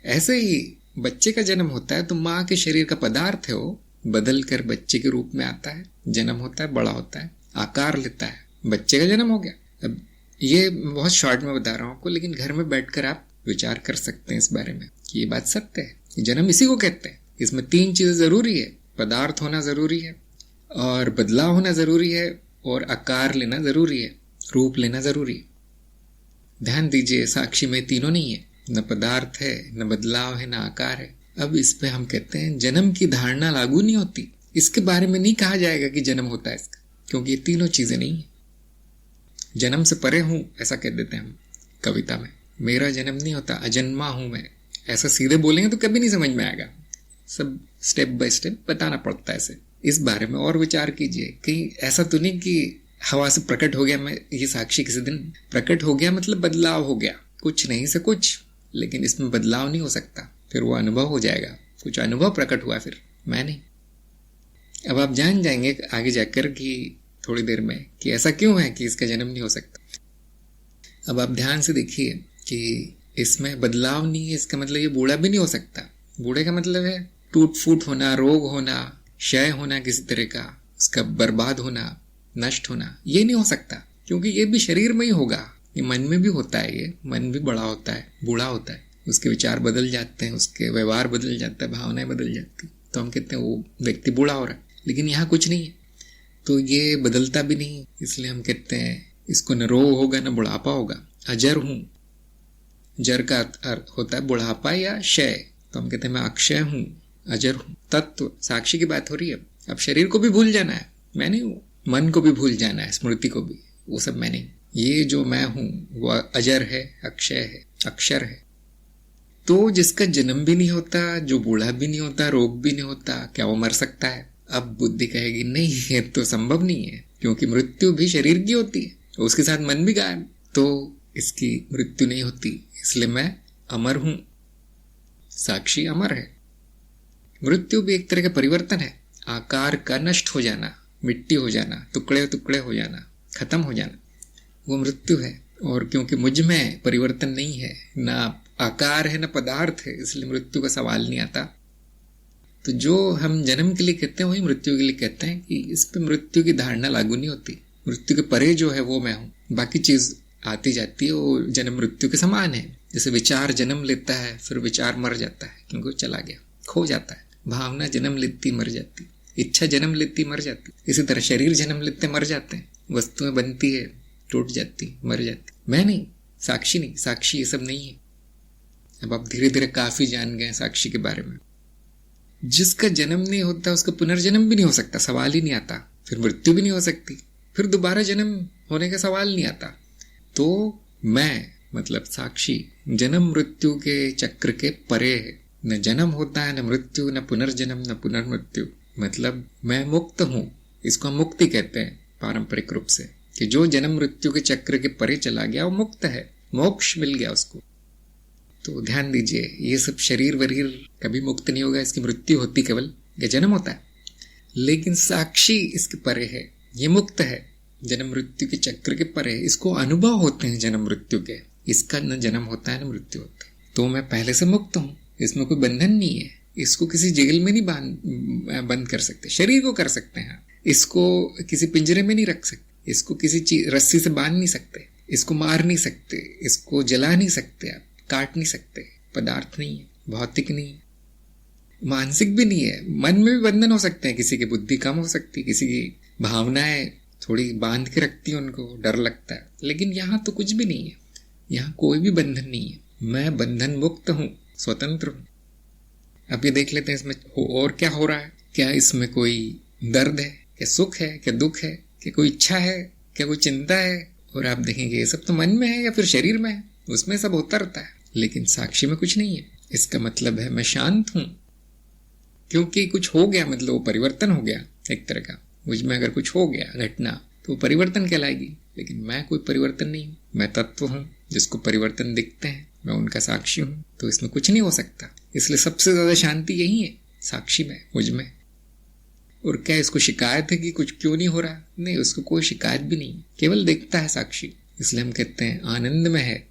ऐसे ही बच्चे का जन्म होता है तो माँ के शरीर का पदार्थ है, वो बदल कर बच्चे के रूप में आता है, जन्म होता है, बड़ा होता है, आकार लेता है, बच्चे का जन्म हो गया। अब ये बहुत शॉर्ट में बता रहा हूं आपको, लेकिन घर में बैठकर आप विचार कर सकते हैं इस बारे में कि ये बात सत्य है। जन्म इसी को कहते हैं। इसमें 3 चीजें जरूरी है, पदार्थ होना जरूरी है, और बदलाव होना जरूरी है, और आकार लेना जरूरी है, रूप लेना जरूरी है। ध्यान दीजिए, साक्षी में तीनों नहीं है, न पदार्थ है, न बदलाव है, न आकार है। अब इस पे हम कहते हैं जन्म की धारणा लागू नहीं होती। इसके बारे में नहीं कहा जाएगा कि जन्म होता है इसका, क्योंकि ये तीनों चीजें नहीं है। जन्म से परे हूं ऐसा कह देते हैं हम कविता में, मेरा जन्म नहीं होता, अजन्मा हूं मैं। ऐसा सीधे बोलेंगे तो कभी नहीं समझ में आएगा, सब स्टेप बाय स्टेप बताना पड़ता है ऐसे। इस बारे में और विचार कीजिए, कहीं ऐसा तो नहीं कि हवा से प्रकट हो गया मैं, ये साक्षी किसी दिन प्रकट हो गया मतलब बदलाव हो गया, कुछ नहीं से कुछ, लेकिन इसमें बदलाव नहीं हो सकता, फिर वो अनुभव हो जाएगा, कुछ अनुभव प्रकट हुआ, फिर मैं नहीं। अब आप जान जाएंगे आगे जाकर कि थोड़ी देर में कि ऐसा क्यों है कि इसका जन्म नहीं हो सकता। अब आप ध्यान से देखिए कि इसमें बदलाव नहीं है, इसका मतलब ये बूढ़ा भी नहीं हो सकता। बूढ़े का मतलब है टूट फूट होना, रोग होना, क्षय होना किसी तरह का, उसका बर्बाद होना, नष्ट होना, ये नहीं हो सकता, क्योंकि ये भी शरीर में ही होगा। ये मन में भी होता है, ये मन भी बड़ा होता है, बूढ़ा होता है, उसके विचार बदल जाते हैं, उसके व्यवहार बदल जाता है, भावनाएं बदल जाती, तो हम कहते हैं वो व्यक्ति बूढ़ा हो रहा है। लेकिन यहाँ कुछ नहीं है, तो ये बदलता भी नहीं, इसलिए हम कहते हैं इसको न रोग होगा न बुढ़ापा होगा। अजर हूं, जर का अर्थ होता है बुढ़ापा या क्षय, तो हम कहते हैं मैं अक्षय हूं, अजर हूं। तत्व साक्षी की बात हो रही है। अब शरीर को भी भूल जाना है, मैं नहीं हूं, मन को भी भूल जाना है, स्मृति को भी, वो सब मैं नहीं। ये जो मैं हूं वो अजर है, अक्षय है, अक्षर है। तो जिसका जन्म भी नहीं होता, जो बूढ़ा भी नहीं होता, रोग भी नहीं होता, क्या वो मर सकता है? अब बुद्धि कहेगी नहीं, ये तो संभव नहीं है, क्योंकि मृत्यु भी शरीर की होती है, उसके साथ मन भी गायब, तो इसकी मृत्यु नहीं होती, इसलिए मैं अमर हूं। साक्षी अमर है। मृत्यु भी एक तरह का परिवर्तन है, आकार का नष्ट हो जाना, मिट्टी हो जाना, टुकड़े टुकड़े हो जाना, खत्म हो जाना, वो मृत्यु है। और क्योंकि मुझ में परिवर्तन नहीं है, ना आकार है, ना पदार्थ है, इसलिए मृत्यु का सवाल नहीं आता। तो जो हम जन्म के लिए कहते हैं वही मृत्यु के लिए कहते हैं कि इस पे मृत्यु की धारणा लागू नहीं होती। मृत्यु के परे जो है वो मैं हूं, बाकी चीज आती जाती है, वो जन्म मृत्यु के समान है। जैसे विचार जन्म लेता है, फिर विचार मर जाता है, क्योंकि वो चला गया, खो जाता है। भावना जन्म लेती, मर जाती, इच्छा जन्म लेती, मर जाती। इसी तरह शरीर जन्म लेते, मर जाते हैं, वस्तुएं बनती है, टूट जाती, मर जाती। मैं नहीं, साक्षी नहीं, साक्षी ये सब नहीं है। अब आप धीरे धीरे काफी जान गए साक्षी के बारे में। जिसका जन्म नहीं होता उसका पुनर्जन्म भी नहीं हो सकता, सवाल ही नहीं आता। फिर मृत्यु भी नहीं हो सकती, फिर दोबारा जन्म होने का सवाल नहीं आता। तो मैं मतलब साक्षी जन्म मृत्यु के चक्र के परे है। न जन्म होता है, न मृत्यु, न पुनर्जन्म, न पुनर्मृत्यु। मतलब मैं मुक्त हूं। इसको हम मुक्ति कहते हैं पारंपरिक रूप से, कि जो जन्म मृत्यु के चक्र के परे चला गया वो मुक्त है, मोक्ष मिल गया उसको। तो ध्यान दीजिए, ये सब शरीर वरीर कभी मुक्त नहीं होगा, इसकी मृत्यु होती केवल, या जन्म होता है। लेकिन साक्षी इसके परे है, ये मुक्त है, जन्म मृत्यु के चक्र के परे। इसको अनुभव होते हैं जन्म मृत्यु के, इसका न जन्म होता है न मृत्यु होता है। तो मैं पहले से मुक्त हूं, इसमें कोई बंधन नहीं है। इसको किसी जेल में नहीं बंद कर सकते। शरीर को कर सकते हैं, इसको किसी पिंजरे में नहीं रख सकते, इसको किसी रस्सी से बांध नहीं सकते, इसको मार नहीं सकते, इसको जला नहीं सकते, आप काट नहीं सकते। पदार्थ नहीं है, भौतिक नहीं है, मानसिक भी नहीं है। मन में भी बंधन हो सकते हैं, किसी की बुद्धि कम हो सकती है, किसी की भावनाएं थोड़ी बांध के रखती है, उनको डर लगता है। लेकिन यहाँ तो कुछ भी नहीं है, यहाँ कोई भी बंधन नहीं है। मैं बंधन मुक्त हूं, स्वतंत्र हूं। अब ये देख लेते हैं इसमें और क्या हो रहा है। क्या इसमें कोई दर्द है, क्या सुख है, क्या दुख है, क्या कोई इच्छा है, क्या कोई चिंता है। और आप देखेंगे ये सब तो मन में है या फिर शरीर में है, उसमें सब होता रहता है। लेकिन साक्षी में कुछ नहीं है। इसका मतलब है मैं शांत हूं, क्योंकि कुछ हो गया, मतलब वो परिवर्तन हो गया एक तरह का। मुझ में अगर कुछ हो गया घटना तो परिवर्तन कहलाएगी। लेकिन मैं कोई परिवर्तन नहीं हूं, मैं तत्व हूं जिसको परिवर्तन दिखते हैं, मैं उनका साक्षी हूं। तो इसमें कुछ नहीं हो सकता। इसलिए सबसे ज्यादा शांति यही है, साक्षी में, मुझ में। और क्या इसको शिकायत है कि कुछ क्यों नहीं हो रहा? नहीं, उसको कोई शिकायत भी नहीं, केवल देखता है साक्षी। इसलिए हम कहते हैं आनंद में है।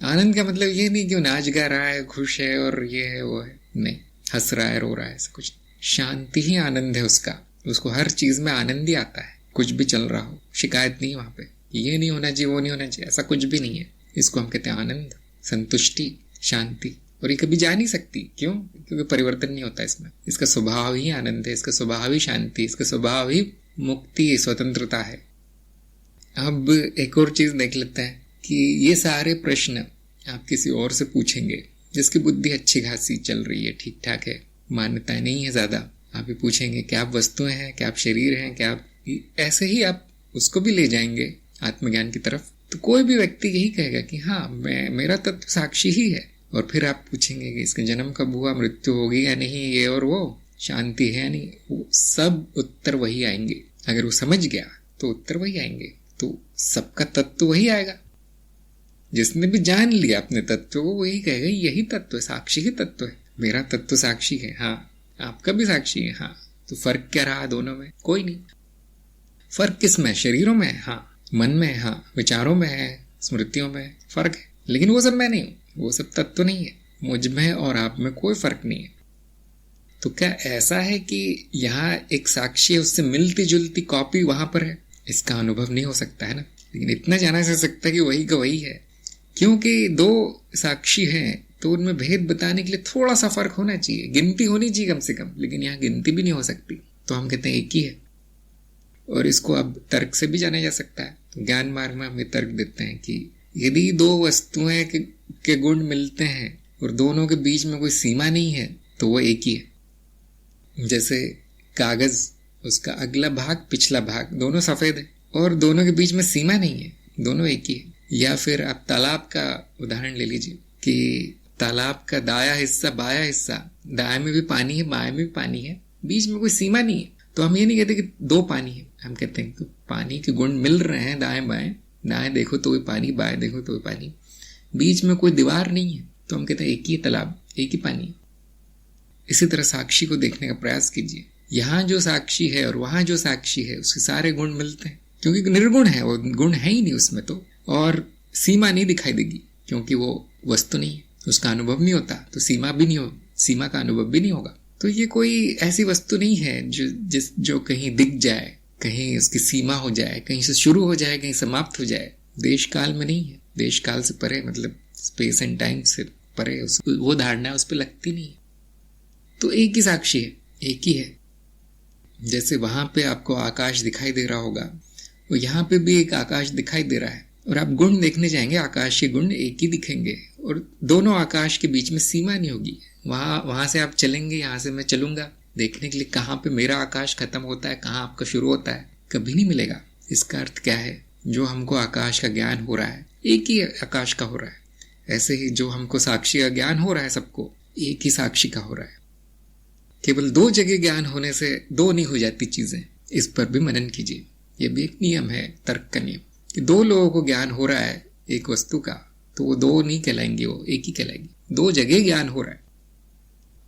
आनंद का मतलब ये नहीं कि वो नाच गा रहा है, खुश है और ये है वो है, नहीं, हंस रहा है, रो रहा है, ऐसा कुछ। शांति ही आनंद है उसका। उसको हर चीज में आनंद ही आता है, कुछ भी चल रहा हो, शिकायत नहीं वहां पे, ये नहीं होना चाहिए, वो नहीं होना चाहिए, ऐसा कुछ भी नहीं है। इसको हम कहते हैं आनंद, संतुष्टि, शांति। और ये कभी जा नहीं सकती, क्यों? क्योंकि परिवर्तन नहीं होता इसमें। इसका स्वभाव ही आनंद है, इसका स्वभाव ही शांति, इसका स्वभाव ही मुक्ति, स्वतंत्रता है। अब एक और चीज देख लेते हैं कि ये सारे प्रश्न आप किसी और से पूछेंगे जिसकी बुद्धि अच्छी खासी चल रही है, ठीक ठाक है, मान्यताएं नहीं है ज्यादा। आप ही पूछेंगे क्या आप वस्तुएं हैं, क्या आप शरीर हैं, क्या आप, ऐसे ही आप उसको भी ले जाएंगे आत्मज्ञान की तरफ। तो कोई भी व्यक्ति यही कहेगा कि हाँ, मेरा तत्व साक्षी ही है। और फिर आप पूछेंगे कि इसका जन्म कब हुआ, मृत्यु होगी या नहीं, ये और वो, शांति है या नहीं, वो सब उत्तर वही आएंगे। अगर वो समझ गया तो उत्तर वही आएंगे। तो सबका तत्व वही आएगा। जिसने भी जान लिया अपने तत्व को, वही कहेगा यही तत्व है, साक्षी ही तत्व है। मेरा तत्व साक्षी है, हाँ, आपका भी साक्षी है, हाँ। तो फर्क क्या रहा दोनों में? कोई नहीं। फर्क किस में? शरीरों में है, हाँ, मन में है, हाँ, विचारों में है, स्मृतियों में फर्क है। लेकिन वो सब मैं नहीं हूं, वो सब तत्व नहीं है। मुझ में और आप में कोई फर्क नहीं है। तो क्या ऐसा है कि यहाँ एक साक्षी है, उससे मिलती जुलती कॉपी वहां पर है? इसका अनुभव नहीं हो सकता है ना। लेकिन इतना जाना जा सकता है कि वही का वही है, क्योंकि दो साक्षी हैं तो उनमें भेद बताने के लिए थोड़ा सा फर्क होना चाहिए, गिनती होनी चाहिए कम से कम। लेकिन यहाँ गिनती भी नहीं हो सकती, तो हम कहते हैं एक ही है। और इसको अब तर्क से भी जाना जा सकता है। तो ज्ञान मार्ग में हम ये तर्क देते हैं कि यदि दो वस्तुएं के गुण मिलते हैं और दोनों के बीच में कोई सीमा नहीं है तो वो एक ही है। जैसे कागज, उसका अगला भाग पिछला भाग दोनों सफेद है और दोनों के बीच में सीमा नहीं है, दोनों एक ही है। या फिर आप तालाब का उदाहरण ले लीजिए कि तालाब का दाया हिस्सा, बाया हिस्सा, दाएं में भी पानी है, बाएं में भी पानी है, बीच में कोई सीमा नहीं है। तो हम ये नहीं कहते कि दो पानी है, हम कहते हैं कि पानी के गुण मिल रहे हैं दाएं बाएं, दाएं देखो तो भी पानी, बाएं देखो तो भी पानी, बीच में कोई दीवार नहीं है, तो हम कहते हैं एक ही तालाब, एक ही पानी। इसी तरह साक्षी को देखने का प्रयास कीजिए। यहाँ जो साक्षी है और वहां जो साक्षी है, उसके सारे गुण मिलते हैं, क्योंकि निर्गुण है, वो गुण है ही नहीं उसमें। तो और सीमा नहीं दिखाई देगी, क्योंकि वो वस्तु नहीं है, उसका अनुभव नहीं होता, तो सीमा भी नहीं हो, सीमा का अनुभव भी नहीं होगा। तो ये कोई ऐसी वस्तु नहीं है जो कहीं दिख जाए, कहीं उसकी सीमा हो जाए, कहीं से शुरू हो जाए, कहीं समाप्त हो जाए। देश काल में नहीं है, देश काल से परे, मतलब स्पेस एंड टाइम से परे वो धारणा उस पर लगती नहीं है। तो एक ही साक्षी है, एक ही है। जैसे वहां पे आपको आकाश दिखाई दे रहा होगा, वो यहाँ पे भी एक आकाश दिखाई दे रहा है, और आप गुण देखने जाएंगे, आकाश के गुण एक ही दिखेंगे, और दोनों आकाश के बीच में सीमा नहीं होगी, वहां से आप चलेंगे, यहाँ से मैं चलूंगा देखने के लिए कहाँ पे मेरा आकाश खत्म होता है, कहाँ आपका शुरू होता है, कभी नहीं मिलेगा। इसका अर्थ क्या है? जो हमको आकाश का ज्ञान हो रहा है एक ही आकाश का हो रहा है, ऐसे ही जो हमको साक्षी का ज्ञान हो रहा है सबको एक ही साक्षी का हो रहा है। केवल दो जगह ज्ञान होने से दो नहीं हो जाती चीजें, इस पर भी मनन कीजिए। यह भी एक नियम है, तर्क का नियम, कि दो लोगों को ज्ञान हो रहा है एक वस्तु का तो वो दो नहीं कहलाएंगे, वो एक ही कहलाएंगे। दो जगह ज्ञान हो रहा है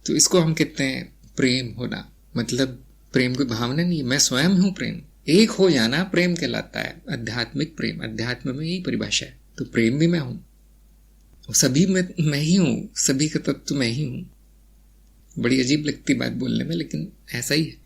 तो इसको हम कहते हैं प्रेम होना। मतलब प्रेम कोई भावना नहीं, मैं स्वयं हूं प्रेम। एक हो जाना प्रेम कहलाता है, आध्यात्मिक प्रेम। अध्यात्म में यही परिभाषा है। तो प्रेम भी मैं हूं, सभी में मैं ही हूं, सभी का तत्व मैं ही हूं। बड़ी अजीब लगती बात बोलने में, लेकिन ऐसा ही है।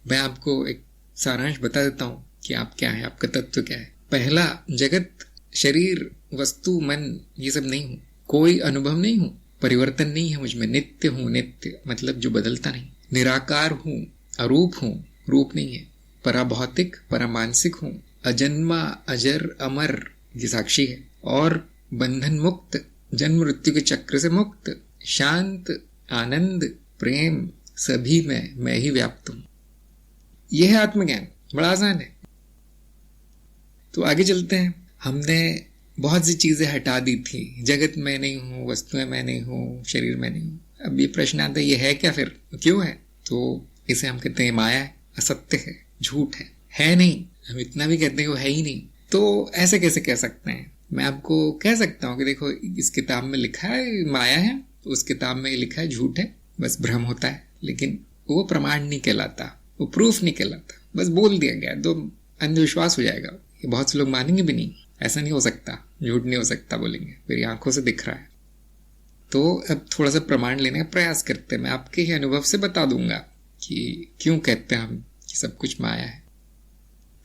मैं आपको एक सारांश बता देता हूं कि आप क्या है, आपका तत्व क्या है। पहला, जगत, शरीर, वस्तु, मन, ये सब नहीं हूं। कोई अनुभव नहीं हूं, परिवर्तन नहीं है मुझ में। नित्य हूं, नित्य मतलब जो बदलता नहीं। निराकार हूं, अरूप हूं, रूप नहीं है। पराभौतिक, परामानसिक हूं। अजन्मा, अजर, अमर, ये साक्षी है। और बंधन मुक्त, जन्म मृत्यु के चक्र से मुक्त, शांत, आनंद, प्रेम, सभी में मैं ही व्याप्त हूं। यह है आत्मज्ञान। बड़ा आसान है। तो आगे चलते हैं। हमने बहुत सी चीजें हटा दी थी। जगत में नहीं हूं, वस्तुएं मैं नहीं हूं, शरीर में नहीं हूं। अब ये प्रश्न आता है, ये है क्या फिर, क्यों है? तो इसे हम कहते हैं माया है, असत्य है, झूठ है नहीं। हम इतना भी कहते हैं वो है ही नहीं। तो ऐसे कैसे कह सकते हैं? मैं आपको कह सकता हूं कि देखो, इस किताब में लिखा है माया है, उस किताब में लिखा है झूठ है, बस भ्रम होता है। लेकिन वो प्रमाण नहीं कहलाता, वो प्रूफ नहीं कहलाता, बस बोल दिया गया तो अंधविश्वास हो जाएगा। ये बहुत से लोग मानेंगे भी नहीं, ऐसा नहीं हो सकता, झूठ नहीं हो सकता बोलेंगे, मेरी आंखों से दिख रहा है। तो अब थोड़ा सा प्रमाण लेने का प्रयास करते हैं। मैं आपके ही अनुभव से बता दूंगा कि क्यों कहते हैं हम कि सब कुछ माया है।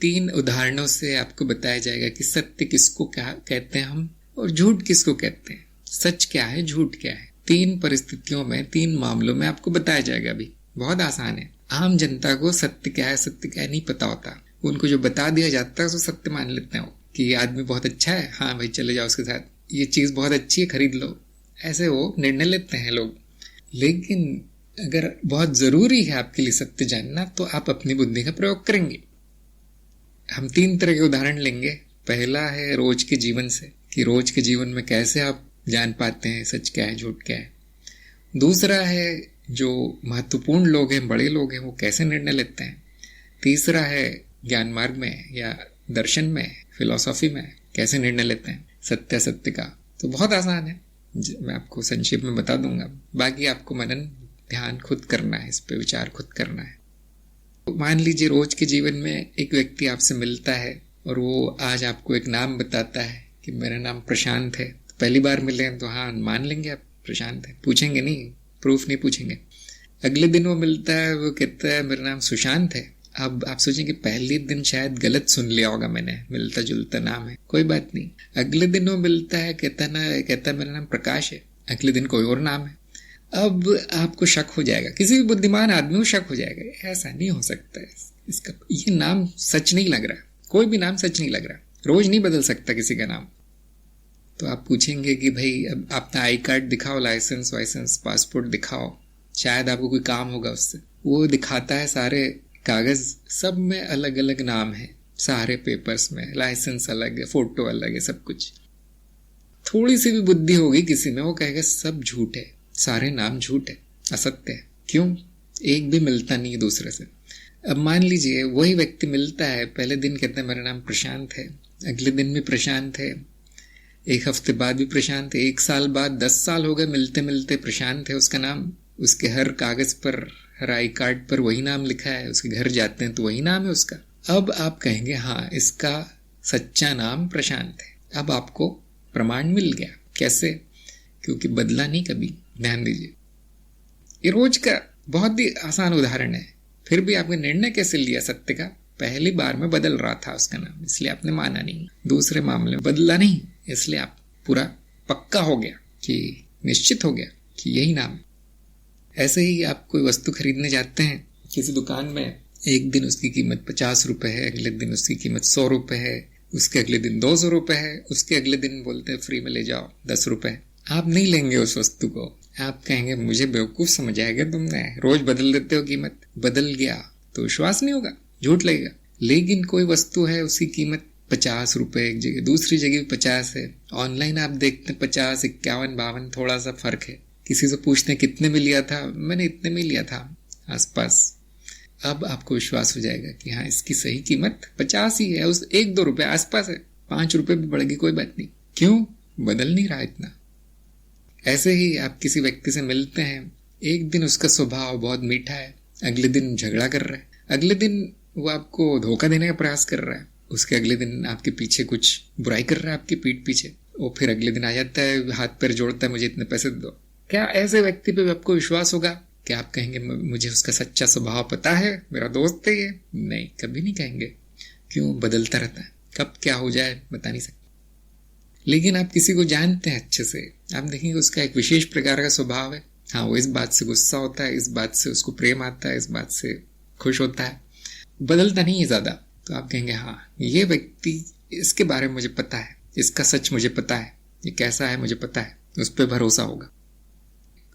3 उदाहरणों से आपको बताया जाएगा कि सत्य किसको क्या कहते हैं हम और झूठ किसको कहते हैं, सच क्या है, झूठ क्या है। 3 परिस्थितियों में, 3 मामलों में आपको बताया जाएगा। अभी बहुत आसान है। आम जनता को सत्य क्या है, सत्य क्या है नहीं पता होता। उनको जो बता दिया जाता है उसको सत्य मान लेते हैं। वो कि ये आदमी बहुत अच्छा है, हाँ भाई चले जाओ उसके साथ, ये चीज बहुत अच्छी है, खरीद लो, ऐसे वो निर्णय लेते हैं लोग। लेकिन अगर बहुत जरूरी है आपके लिए सत्य जानना तो आप अपनी बुद्धि का प्रयोग करेंगे। हम 3 तरह के उदाहरण लेंगे। पहला है रोज के जीवन से, कि रोज के जीवन में कैसे आप जान पाते हैं सच क्या है, झूठ क्या है। दूसरा है जो महत्वपूर्ण लोग हैं, बड़े लोग हैं, वो कैसे निर्णय लेते हैं। तीसरा है ज्ञान मार्ग में या दर्शन में, फिलॉसफी में कैसे निर्णय लेते हैं सत्य सत्य का। तो बहुत आसान है, मैं आपको संक्षेप में बता दूंगा। बाकी आपको मनन ध्यान खुद करना है, इस पे विचार खुद करना है। तो मान लीजिए रोज के जीवन में एक व्यक्ति आपसे मिलता है और वो आज आपको एक नाम बताता है कि मेरा नाम प्रशांत है। तो पहली बार मिले तो हाँ मान लेंगे आप प्रशांत है, पूछेंगे नहीं, प्रूफ नहीं पूछेंगे। अगले दिन वो मिलता है, वो कहता है मेरा नाम सुशांत है। अब आप सोचेंगे पहले दिन शायद गलत सुन लिया होगा मैंने, मिलता जुलता नाम है, कोई बात नहीं। अगले दिन वो मिलता है, कहता है मेरा नाम प्रकाश है। अगले दिन कोई और नाम है। अब आपको शक हो जाएगा, किसी भी बुद्धिमान आदमी को शक हो जाएगा, ऐसा नहीं हो सकता है, इसका ये नाम सच नहीं लग रहा, कोई भी नाम सच नहीं लग रहा, रोज नहीं बदल सकता किसी का नाम। तो आप पूछेंगे कि भाई अब अपना आई कार्ड दिखाओ, लाइसेंस वाइसेंस पासपोर्ट दिखाओ, शायद आपको कोई काम होगा उससे। वो दिखाता है, सारे कागज सब में अलग अलग नाम है, सारे पेपर्स में लाइसेंस अलग है, फोटो अलग है, सब कुछ। थोड़ी सी भी बुद्धि होगी किसी में, वो कहेगा सब झूठ है, सारे नाम झूठ है, असत्य है। क्यों? एक भी मिलता नहीं दूसरे से। अब मान लीजिए वही व्यक्ति मिलता है, पहले दिन कहता है मेरा नाम प्रशांत है, अगले दिन भी प्रशांत है, एक हफ्ते बाद भी प्रशांत है, 1 साल बाद, 10 साल हो गए मिलते मिलते, प्रशांत है उसका नाम, उसके हर कागज पर, हर आई कार्ड पर वही नाम लिखा है, उसके घर जाते हैं तो वही नाम है उसका। अब आप कहेंगे हाँ इसका सच्चा नाम प्रशांत है। अब आपको प्रमाण मिल गया। कैसे? क्योंकि बदला नहीं कभी। ध्यान दीजिए, ये रोज का बहुत ही आसान उदाहरण है। फिर भी आपने निर्णय कैसे लिया सत्य का? पहली बार में बदल रहा था उसका नाम, इसलिए आपने माना नहीं। दूसरे मामले में बदला नहीं, इसलिए आप पूरा पक्का हो गया, कि निश्चित हो गया कि यही नाम है। ऐसे ही आप कोई वस्तु खरीदने जाते हैं किसी दुकान में, एक दिन उसकी कीमत 50 रुपए है, अगले दिन उसकी कीमत 100 रुपए है, उसके अगले दिन 200 रुपए है, उसके अगले दिन बोलते हैं फ्री में ले जाओ 10 रुपए। आप नहीं लेंगे उस वस्तु को, आप कहेंगे मुझे बेवकूफ समझ आएगा तुमने, रोज बदल देते हो कीमत। बदल गया तो विश्वास नहीं होगा, झूठ लगेगा। लेकिन कोई वस्तु है उसकी कीमत 50 रुपए एक जगह, दूसरी जगह 50 है। ऑनलाइन आप देखते हैं 50, 51, 52, थोड़ा सा फर्क है। किसी से पूछते हैं कितने में लिया था, मैंने इतने में लिया था आसपास। अब आपको विश्वास हो जाएगा कि हाँ इसकी सही कीमत 50 ही है, उस 1-2 रुपए आसपास है, 5 रुपए भी बढ़ेगी कोई बात नहीं। क्यों? बदल नहीं रहा इतना। ऐसे ही आप किसी व्यक्ति से मिलते हैं, एक दिन उसका स्वभाव बहुत मीठा है, अगले दिन झगड़ा कर रहा है, अगले दिन वो आपको धोखा देने का प्रयास कर रहा है, उसके अगले दिन आपके पीछे कुछ बुराई कर रहा है आपकी पीठ पीछे, वो फिर अगले दिन आ जाता है, हाथ पैर जोड़ता है, मुझे इतने पैसे दो। क्या ऐसे व्यक्ति पे आपको विश्वास होगा? क्या आप कहेंगे मुझे उसका सच्चा स्वभाव पता है, मेरा दोस्त है ये? नहीं, कभी नहीं कहेंगे। क्यों? बदलता रहता है, कब क्या हो जाए बता नहीं सकते। लेकिन आप किसी को जानते हैं अच्छे से, आप देखेंगे उसका एक विशेष प्रकार का स्वभाव है। हाँ, वो इस बात से गुस्सा होता है, इस बात से उसको प्रेम आता है, इस बात से खुश होता है, बदलता नहीं है ज्यादा। तो आप कहेंगे हाँ ये व्यक्ति, इसके बारे में मुझे पता है, इसका सच मुझे पता है, ये कैसा है मुझे पता है, उस पर भरोसा होगा।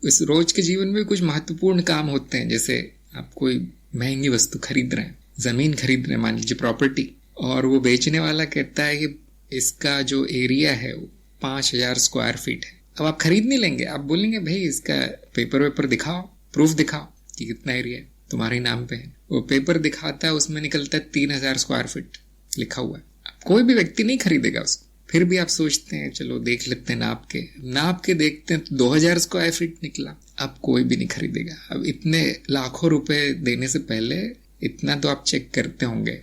इस रोज के जीवन में कुछ महत्वपूर्ण काम होते हैं, जैसे आप कोई महंगी वस्तु खरीद रहे हैं, जमीन खरीद रहे हैं, मान लीजिए प्रॉपर्टी, और वो बेचने वाला कहता है कि इसका जो एरिया है वो 5000 स्क्वायर फीट है। अब आप खरीद नहीं लेंगे, आप बोलेंगे भाई इसका पेपर दिखाओ, प्रूफ दिखाओ कि कितना एरिया है, तुम्हारे नाम पे है। वो पेपर दिखाता है, उसमें निकलता है 3000 स्क्वायर फीट लिखा हुआ है। कोई भी व्यक्ति नहीं खरीदेगा उसको। फिर भी आप सोचते हैं चलो देख लेते हैं, नाप के देखते हैं तो 2000 स्क्वायर फीट निकला। अब कोई भी नहीं खरीदेगा। अब इतने लाखों रुपए देने से पहले इतना तो आप चेक करते होंगे।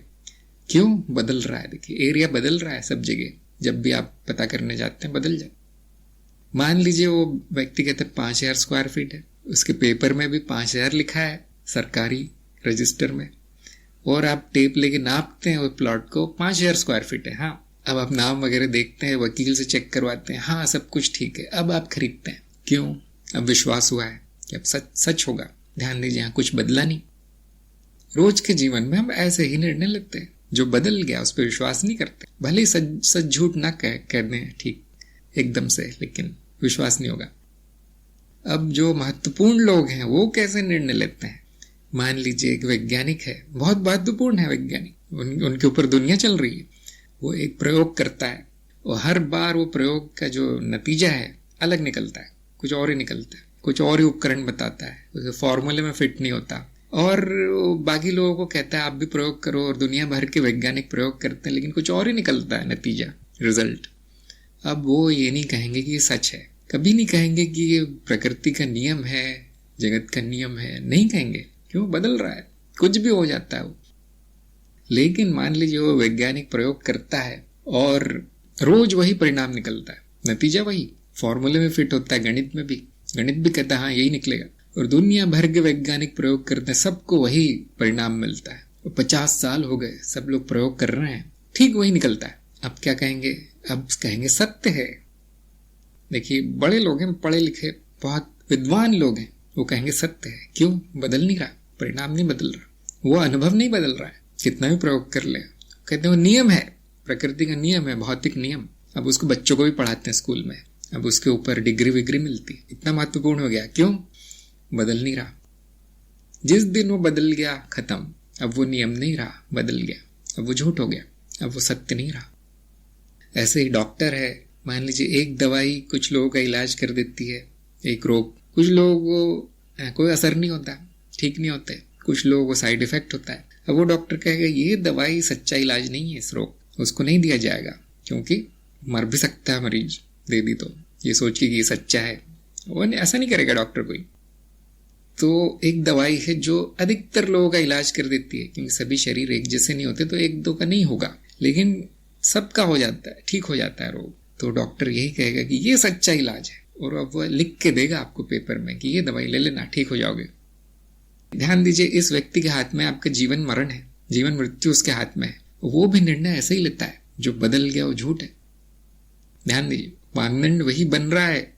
क्यों? बदल रहा है। देखिए एरिया बदल रहा है सब जगह, जब भी आप पता करने जाते हैं बदल जाए। मान लीजिए वो व्यक्ति कहते हैं 5000 स्क्वायर फीट है, उसके पेपर में भी 5000 लिखा है सरकारी रजिस्टर में, और आप टेप लेके नापते हैं वो प्लॉट को, 5000 स्क्वायर फीट है। हाँ, अब आप नाम वगैरह देखते हैं, वकील से चेक करवाते हैं, हाँ सब कुछ ठीक है, अब आप खरीदते हैं। क्यों? अब विश्वास हुआ है कि अब सच होगा। ध्यान दीजिए, यहाँ कुछ बदला नहीं। रोज के जीवन में हम ऐसे ही निर्णय लेते हैं, जो बदल गया उस पर विश्वास नहीं करते। भले ही सच झूठ ना कह दें ठीक एकदम से, लेकिन विश्वास नहीं होगा। अब जो महत्वपूर्ण लोग हैं वो कैसे निर्णय लेते हैं? मान लीजिए एक वैज्ञानिक है, बहुत महत्वपूर्ण है वैज्ञानिक, उनके ऊपर दुनिया चल रही है, वो एक प्रयोग करता है और हर बार वो प्रयोग का जो नतीजा है अलग निकलता है, कुछ और ही निकलता है, कुछ और ही उपकरण बताता है, उसे फॉर्मूले में फिट नहीं होता, और बाकी लोगों को कहता है आप भी प्रयोग करो, और दुनिया भर के वैज्ञानिक प्रयोग करते हैं, लेकिन कुछ और ही निकलता है नतीजा, रिजल्ट। अब वो ये नहीं कहेंगे कि ये सच है, कभी नहीं कहेंगे कि ये प्रकृति का नियम है, जगत का नियम है, नहीं कहेंगे। क्यों? बदल रहा है, कुछ भी हो जाता है वो। लेकिन मान लीजिए वो वैज्ञानिक प्रयोग करता है और रोज वही परिणाम निकलता है, नतीजा वही, फॉर्मूले में फिट होता है, गणित भी कहता है हाँ यही निकलेगा, और दुनिया भर के वैज्ञानिक प्रयोग करते हैं, सबको वही परिणाम मिलता है। 50 साल हो गए, सब लोग प्रयोग कर रहे हैं, ठीक वही निकलता है। अब क्या कहेंगे? अब कहेंगे सत्य है। देखिए बड़े लोग हैं, पढ़े लिखे, बहुत विद्वान लोग हैं, वो कहेंगे सत्य है। क्यों? बदल नहीं रहा, परिणाम नहीं बदल रहा, वो अनुभव नहीं बदल रहा है, कितना भी प्रयोग कर ले। कहते हैं वो नियम है, प्रकृति का नियम है, भौतिक नियम। अब उसको बच्चों को भी पढ़ाते हैं स्कूल में, अब उसके ऊपर डिग्री विग्री मिलती, इतना महत्वपूर्ण हो गया। क्यों? बदल नहीं रहा। जिस दिन वो बदल गया खत्म, अब वो नियम नहीं रहा, बदल गया, अब वो झूठ हो गया, अब वो सत्य नहीं रहा। ऐसे ही डॉक्टर है, मान लीजिए एक दवाई कुछ लोगों का इलाज कर देती है, एक रोग, कुछ लोगों को कोई असर नहीं होता, ठीक नहीं होते, कुछ लोगों को साइड इफेक्ट होता है। अब वो डॉक्टर कहेगा ये दवाई सच्चा इलाज नहीं है, इस रोग उसको नहीं दिया जाएगा, क्योंकि मर भी सकता है मरीज, दे दी तो ये सोच के कि ये सच्चा है। वो ऐसा नहीं करेगा डॉक्टर कोई। तो एक दवाई है जो अधिकतर लोगों का इलाज कर देती है, क्योंकि सभी शरीर एक जैसे नहीं होते, तो एक दो का नहीं होगा, लेकिन सबका हो जाता है, ठीक हो जाता है रोग। तो डॉक्टर यही कहेगा कि ये सच्चा इलाज है, और अब वो लिख के देगा आपको पेपर में कि ये दवाई ले लेना, ठीक हो जाओगे। ध्यान दीजिए, इस व्यक्ति के हाथ में आपका जीवन मरण है, जीवन मृत्यु उसके हाथ में है, वो भी निर्णय ऐसे ही लेता है। जो बदल गया वो झूठ है। ध्यान दीजिए, मानदंड वही बन रहा है।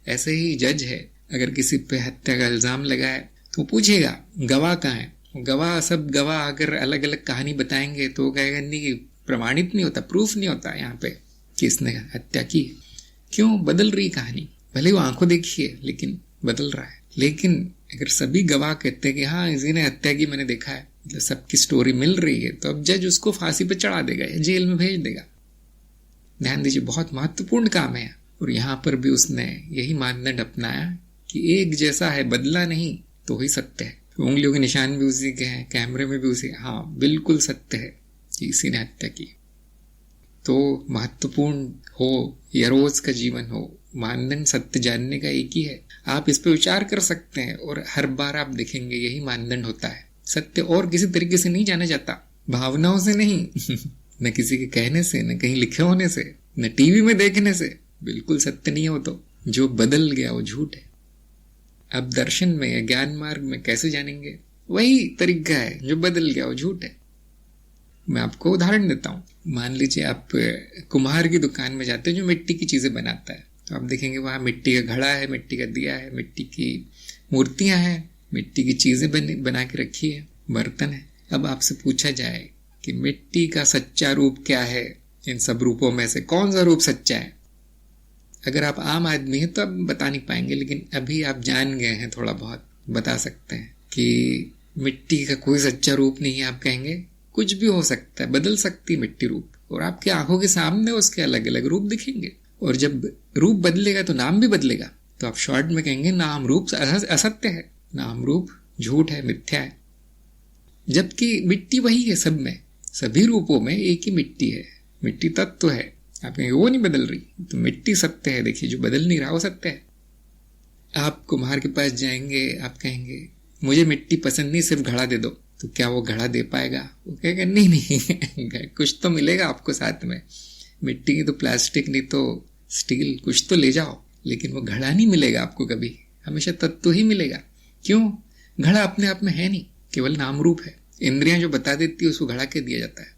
ऐसे ही जज है, अगर किसी पे हत्या का इल्जाम लगाए तो पूछेगा गवाह कहाँ है। सब गवाह अगर अलग अलग कहानी बताएंगे तो वो कहेगा नहीं, प्रमाणित नहीं होता, प्रूफ नहीं होता यहाँ पे कि इसने हत्या की। क्यों? बदल रही कहानी। भले वो आंखों देखिए लेकिन बदल रहा है। लेकिन अगर सभी गवाह कहते हैं कि हाँ इसी ने हत्या की, मैंने देखा है, मतलब सबकी स्टोरी मिल रही है, तो अब जज उसको फांसी पे चढ़ा देगा या जेल में भेज देगा। ध्यान दीजिए, बहुत महत्वपूर्ण काम है। और यहां पर भी उसने यही मानदंड अपनाया कि एक जैसा है, बदला नहीं तो ही सत्य है। उंगलियों के निशान भी उसी के हैं, कैमरे में भी उसी, हाँ बिल्कुल सत्य है कि इसी ने हत्या की। तो महत्वपूर्ण हो या रोज का जीवन हो, मानदंड सत्य जानने का एक ही है। आप इस पे विचार कर सकते हैं और हर बार आप देखेंगे यही मानदंड होता है। सत्य और किसी तरीके से नहीं जाना जाता, भावनाओं से नहीं न किसी के कहने से, न कहीं लिखे होने से, न टीवी में देखने से। बिल्कुल सत्य नहीं हो तो जो बदल गया वो झूठ है। अब दर्शन में या ज्ञान मार्ग में कैसे जानेंगे? वही तरीका है, जो बदल गया वो झूठ है। मैं आपको उदाहरण देता हूँ। मान लीजिए आप कुम्हार की दुकान में जाते हैं जो मिट्टी की चीजें बनाता है, तो आप देखेंगे वहां मिट्टी का घड़ा है, मिट्टी का दिया है, मिट्टी की मूर्तियां हैं, मिट्टी की चीजें बना के रखी है, बर्तन है। अब आपसे पूछा जाए कि मिट्टी का सच्चा रूप क्या है, इन सब रूपों में से कौन सा रूप सच्चा है? अगर आप आम आदमी हैं तो आप बता नहीं पाएंगे, लेकिन अभी आप जान गए हैं, थोड़ा बहुत बता सकते हैं कि मिट्टी का कोई सच्चा रूप नहीं है। आप कहेंगे कुछ भी हो सकता है, बदल सकती है मिट्टी रूप, और आपकी आंखों के सामने उसके अलग अलग रूप दिखेंगे। और जब रूप बदलेगा तो नाम भी बदलेगा। तो आप शॉर्ट में कहेंगे नाम रूप असत्य है, नाम रूप झूठ है, मिथ्या है। जबकि मिट्टी वही है, सब में, सभी रूपों में एक ही मिट्टी है, मिट्टी तत्व है। आप कहेंगे वो नहीं बदल रही, तो मिट्टी सत्य है। देखिए जो बदल नहीं रहा वो सत्य है। आप कुम्हार के पास जाएंगे, आप कहेंगे मुझे मिट्टी पसंद नहीं, सिर्फ घड़ा दे दो, तो क्या वो घड़ा दे पाएगा? वो कहेगा नहीं नहीं कुछ तो मिलेगा आपको साथ में, मिट्टी की तो प्लास्टिक, नहीं तो स्टील, कुछ तो ले जाओ। लेकिन वो घड़ा नहीं मिलेगा आपको कभी, हमेशा तत्व ही मिलेगा। क्यों? घड़ा अपने आप में है नहीं, केवल नाम रूप है। इंद्रियां जो बता देती है उसको घड़ा के दिया जाता है।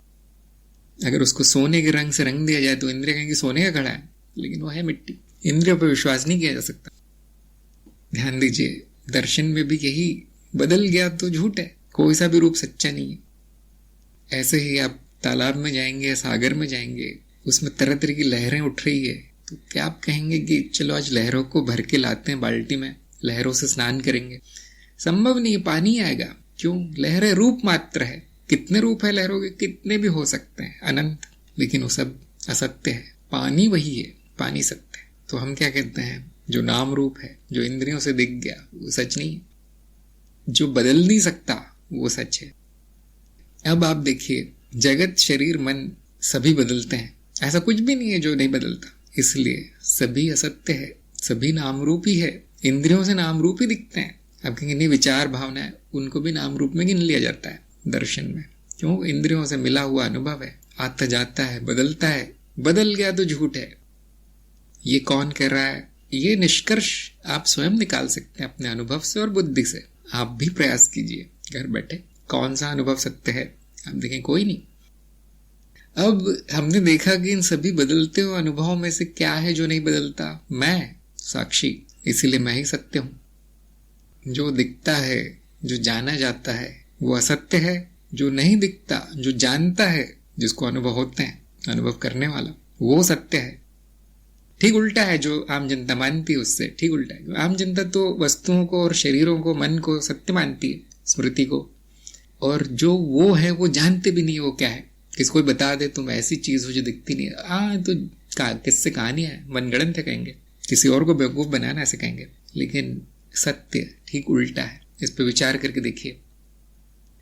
अगर उसको सोने के रंग से रंग दिया जाए तो इंद्रिया कहेंगे सोने का घड़ा है, लेकिन वो है मिट्टी। इंद्रियों पर विश्वास नहीं किया जा सकता। ध्यान दीजिए, दर्शन में भी यही, बदल गया तो झूठ है, कोई सा भी रूप सच्चा नहीं है। ऐसे ही आप तालाब में जाएंगे, सागर में जाएंगे, उसमें तरह तरह की लहरें उठ रही है, तो क्या आप कहेंगे कि चलो आज लहरों को भर के लाते हैं बाल्टी में, लहरों से स्नान करेंगे? संभव नहीं है, पानी आएगा। क्यों? लहरें रूप मात्र है। कितने रूप है लहरों के? कितने भी हो सकते हैं, अनंत। लेकिन वो सब असत्य है। पानी वही है, पानी सत्य है। तो हम क्या कहते हैं, जो नाम रूप है, जो इंद्रियों से दिख गया, वो सच नहीं है। जो बदल नहीं सकता वो सच है। अब आप देखिए, जगत, शरीर, मन सभी बदलते हैं, ऐसा कुछ भी नहीं है जो नहीं बदलता। इसलिए सभी असत्य है, सभी नाम रूप ही है। इंद्रियों से नाम रूप ही दिखते हैं। आप कहेंगे नहीं, विचार भावना है, उनको भी नाम रूप में गिन लिया जाता है दर्शन में। क्यों? इंद्रियों से मिला हुआ अनुभव है, आता जाता है, बदलता है। बदल गया तो झूठ है। ये कौन कह रहा है? ये निष्कर्ष आप स्वयं निकाल सकते हैं अपने अनुभव से और बुद्धि से। आप भी प्रयास कीजिए घर बैठे, कौन सा अनुभव सत्य है? आप देखें कोई नहीं। अब हमने देखा कि इन सभी बदलते हुए अनुभवों में से क्या है जो नहीं बदलता? मैं साक्षी, इसीलिए मैं ही सत्य हूं। जो दिखता है, जो जाना जाता है, वो असत्य है। जो नहीं दिखता, जो जानता है, जिसको अनुभव होते हैं, अनुभव करने वाला, वो सत्य है। ठीक उल्टा है जो आम जनता मानती है, उससे ठीक उल्टा है। आम जनता तो वस्तुओं को और शरीरों को, मन को सत्य मानती है, स्मृति को, और जो वो है वो जानते भी नहीं वो क्या है। किसी कोई बता दे तुम ऐसी चीज हो जो दिखती नहीं है, हाँ तो किससे कहानी है, मनगढ़ंत है कहेंगे, किसी और को बेवकूफ बनाना ऐसे कहेंगे। लेकिन सत्य ठीक उल्टा है। इस पर विचार करके देखिए।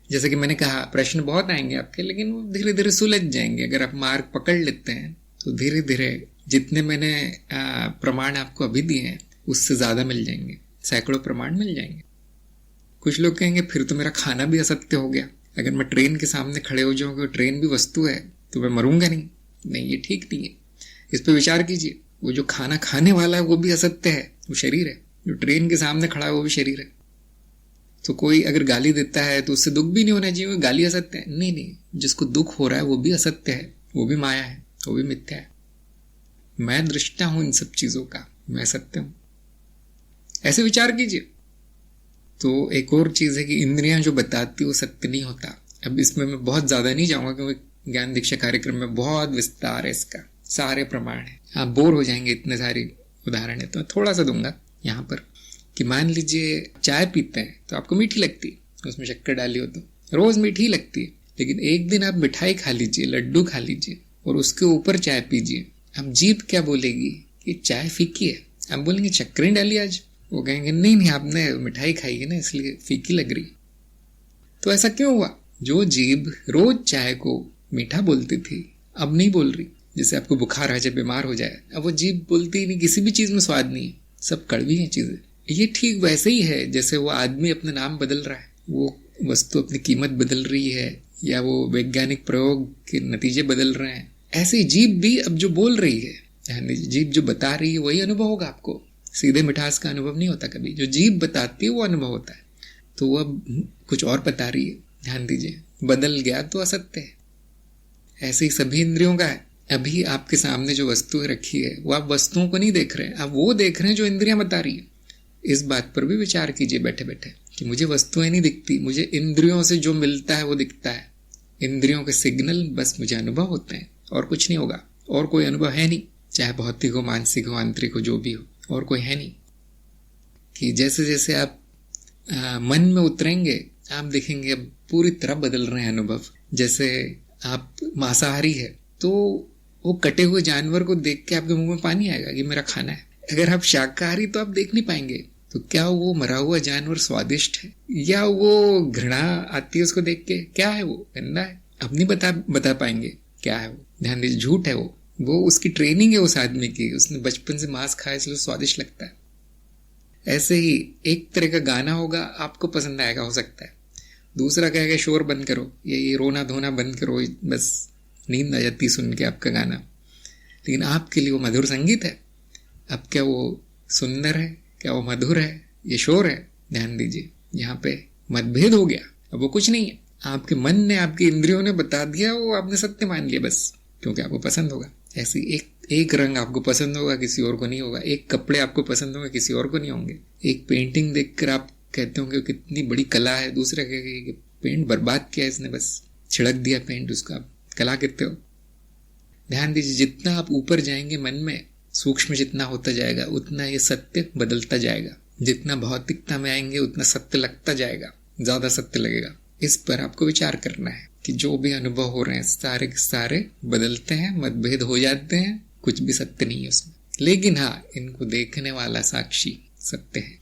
जैसे कि मैंने कहा, प्रश्न बहुत आएंगे आपके, लेकिन वो धीरे धीरे सुलझ जाएंगे अगर आप मार्ग पकड़ लेते हैं। तो धीरे धीरे जितने मैंने प्रमाण आपको अभी दिए हैं उससे ज्यादा मिल जाएंगे, सैकड़ों प्रमाण मिल जाएंगे। कुछ लोग कहेंगे फिर तो मेरा खाना भी असत्य हो गया। अगर मैं ट्रेन के सामने खड़े हो जाऊंगा, ट्रेन भी वस्तु है, तो मैं मरूंगा नहीं, ये ठीक नहीं है। इस पर विचार कीजिए। वो जो खाना खाने वाला है वो भी असत्य है, वो शरीर है। जो ट्रेन के सामने खड़ा है वो भी शरीर है। तो कोई अगर गाली देता है तो उससे दुख भी नहीं होना चाहिए, गाली असत्य है? नहीं, जिसको दुख हो रहा है वो भी असत्य है, वो भी माया है, वो भी मिथ्या है। मैं दृष्टा हूं इन सब चीजों का, मैं सत्य हूं। ऐसे विचार कीजिए। तो एक और चीज है कि इंद्रियां जो बताती वो सत्य नहीं होता। अब इसमें मैं बहुत ज्यादा नहीं जाऊंगा क्योंकि ज्ञान दीक्षा कार्यक्रम में बहुत विस्तार है इसका, सारे प्रमाण है, आप बोर हो जाएंगे इतने सारी उदाहरण है तो मैं थोड़ा सा दूंगा यहाँ पर कि मान लीजिए चाय पीते हैं तो आपको मीठी लगती है, उसमें शक्कर डाली हो तो रोज मीठी लगती है, लेकिन एक दिन आप मिठाई खा लीजिए, लड्डू खा लीजिए और उसके ऊपर चाय पीजिए, अब जीभ क्या बोलेगी कि चाय फीकी है, आप बोलेंगे शक्कर डाली आज, वो कहेंगे नहीं नहीं आपने मिठाई खाई है ना इसलिए फीकी लग रही। तो ऐसा क्यों हुआ? जो जीभ रोज चाय को मीठा बोलती थी अब नहीं बोल रही। जैसे आपको बुखार आ जाए, बीमार हो जाए, अब वो जीभ बोलती नहीं, किसी भी चीज में स्वाद नहीं है, सब कड़वी है चीजें। ये ठीक वैसे ही है जैसे वो आदमी अपना नाम बदल रहा है, वो वस्तु अपनी कीमत बदल रही है, या वो वैज्ञानिक प्रयोग के नतीजे बदल रहे हैं। ऐसे जीभ भी अब जो बोल रही है, जीभ जो बता रही है वही अनुभव होगा आपको। सीधे मिठास का अनुभव नहीं होता कभी, जो जीभ बताती है वो अनुभव होता है। तो वो अब कुछ और बता रही है, ध्यान दीजिए, बदल गया तो असत्य है। ऐसे ही सभी इंद्रियों का है। अभी आपके सामने जो वस्तु रखी है वो आप वस्तुओं को नहीं देख रहे हैं, आप वो देख रहे हैं जो इंद्रियां बता रही है। इस बात पर भी विचार कीजिए बैठे बैठे कि मुझे वस्तुएं नहीं दिखती, मुझे इंद्रियों से जो मिलता है वो दिखता है। इंद्रियों के सिग्नल बस मुझे अनुभव होते हैं और कुछ नहीं होगा, और कोई अनुभव है नहीं, चाहे भौतिक हो, मानसिक हो, आंतरिक हो, जो भी हो, और कोई है नहीं। कि जैसे जैसे आप मन में उतरेंगे आप देखेंगे अब पूरी तरह बदल रहे हैं अनुभव। जैसे आप मांसाहारी है तो वो कटे हुए जानवर को देख के आपके मुंह में पानी आएगा कि मेरा खाना है। अगर आप शाकाहारी तो आप देख नहीं पाएंगे, तो क्या वो मरा हुआ जानवर स्वादिष्ट है, या वो घृणा आती है उसको देख के, क्या है वो, गंदा है, अब नहीं बता पाएंगे क्या है वो। ध्यान दीजिए, झूठ है वो उसकी ट्रेनिंग है उस आदमी की, उसने बचपन से मांस खाया इसलिए स्वादिष्ट लगता है। ऐसे ही एक तरह का गाना होगा, आपको पसंद आएगा, हो सकता है दूसरा कहेगा शोर बंद करो, ये रोना धोना बंद करो, बस नींद आ जाती सुन के आपका गाना। लेकिन आपके लिए वो मधुर संगीत है। अब क्या वो सुंदर है, क्या वो मधुर है, ये शोर है? ध्यान दीजिए, यहाँ पे मतभेद हो गया। अब वो कुछ नहीं है, आपके मन ने, आपकी इंद्रियों ने बता दिया, वो आपने सत्य मान लिया बस, क्योंकि आपको पसंद होगा। ऐसी एक रंग आपको पसंद होगा, किसी और को नहीं होगा। एक कपड़े आपको पसंद होंगे, किसी और को नहीं होंगे। एक पेंटिंग देखकर आप कहते होंगे कितनी बड़ी कला है, दूसरा कहेगा कि पेंट बर्बाद किया इसने, बस छिड़क दिया पेंट, उसका कला कहते हो। ध्यान दीजिए, जितना आप ऊपर जाएंगे मन में, सूक्ष्म जितना होता जाएगा उतना ये सत्य बदलता जाएगा। जितना भौतिकता में आएंगे उतना सत्य लगता जाएगा, ज्यादा सत्य लगेगा। इस पर आपको विचार करना है कि जो भी अनुभव हो रहे हैं सारे के सारे बदलते हैं, मतभेद हो जाते हैं, कुछ भी सत्य नहीं है उसमें। लेकिन हाँ, इनको देखने वाला साक्षी सत्य है।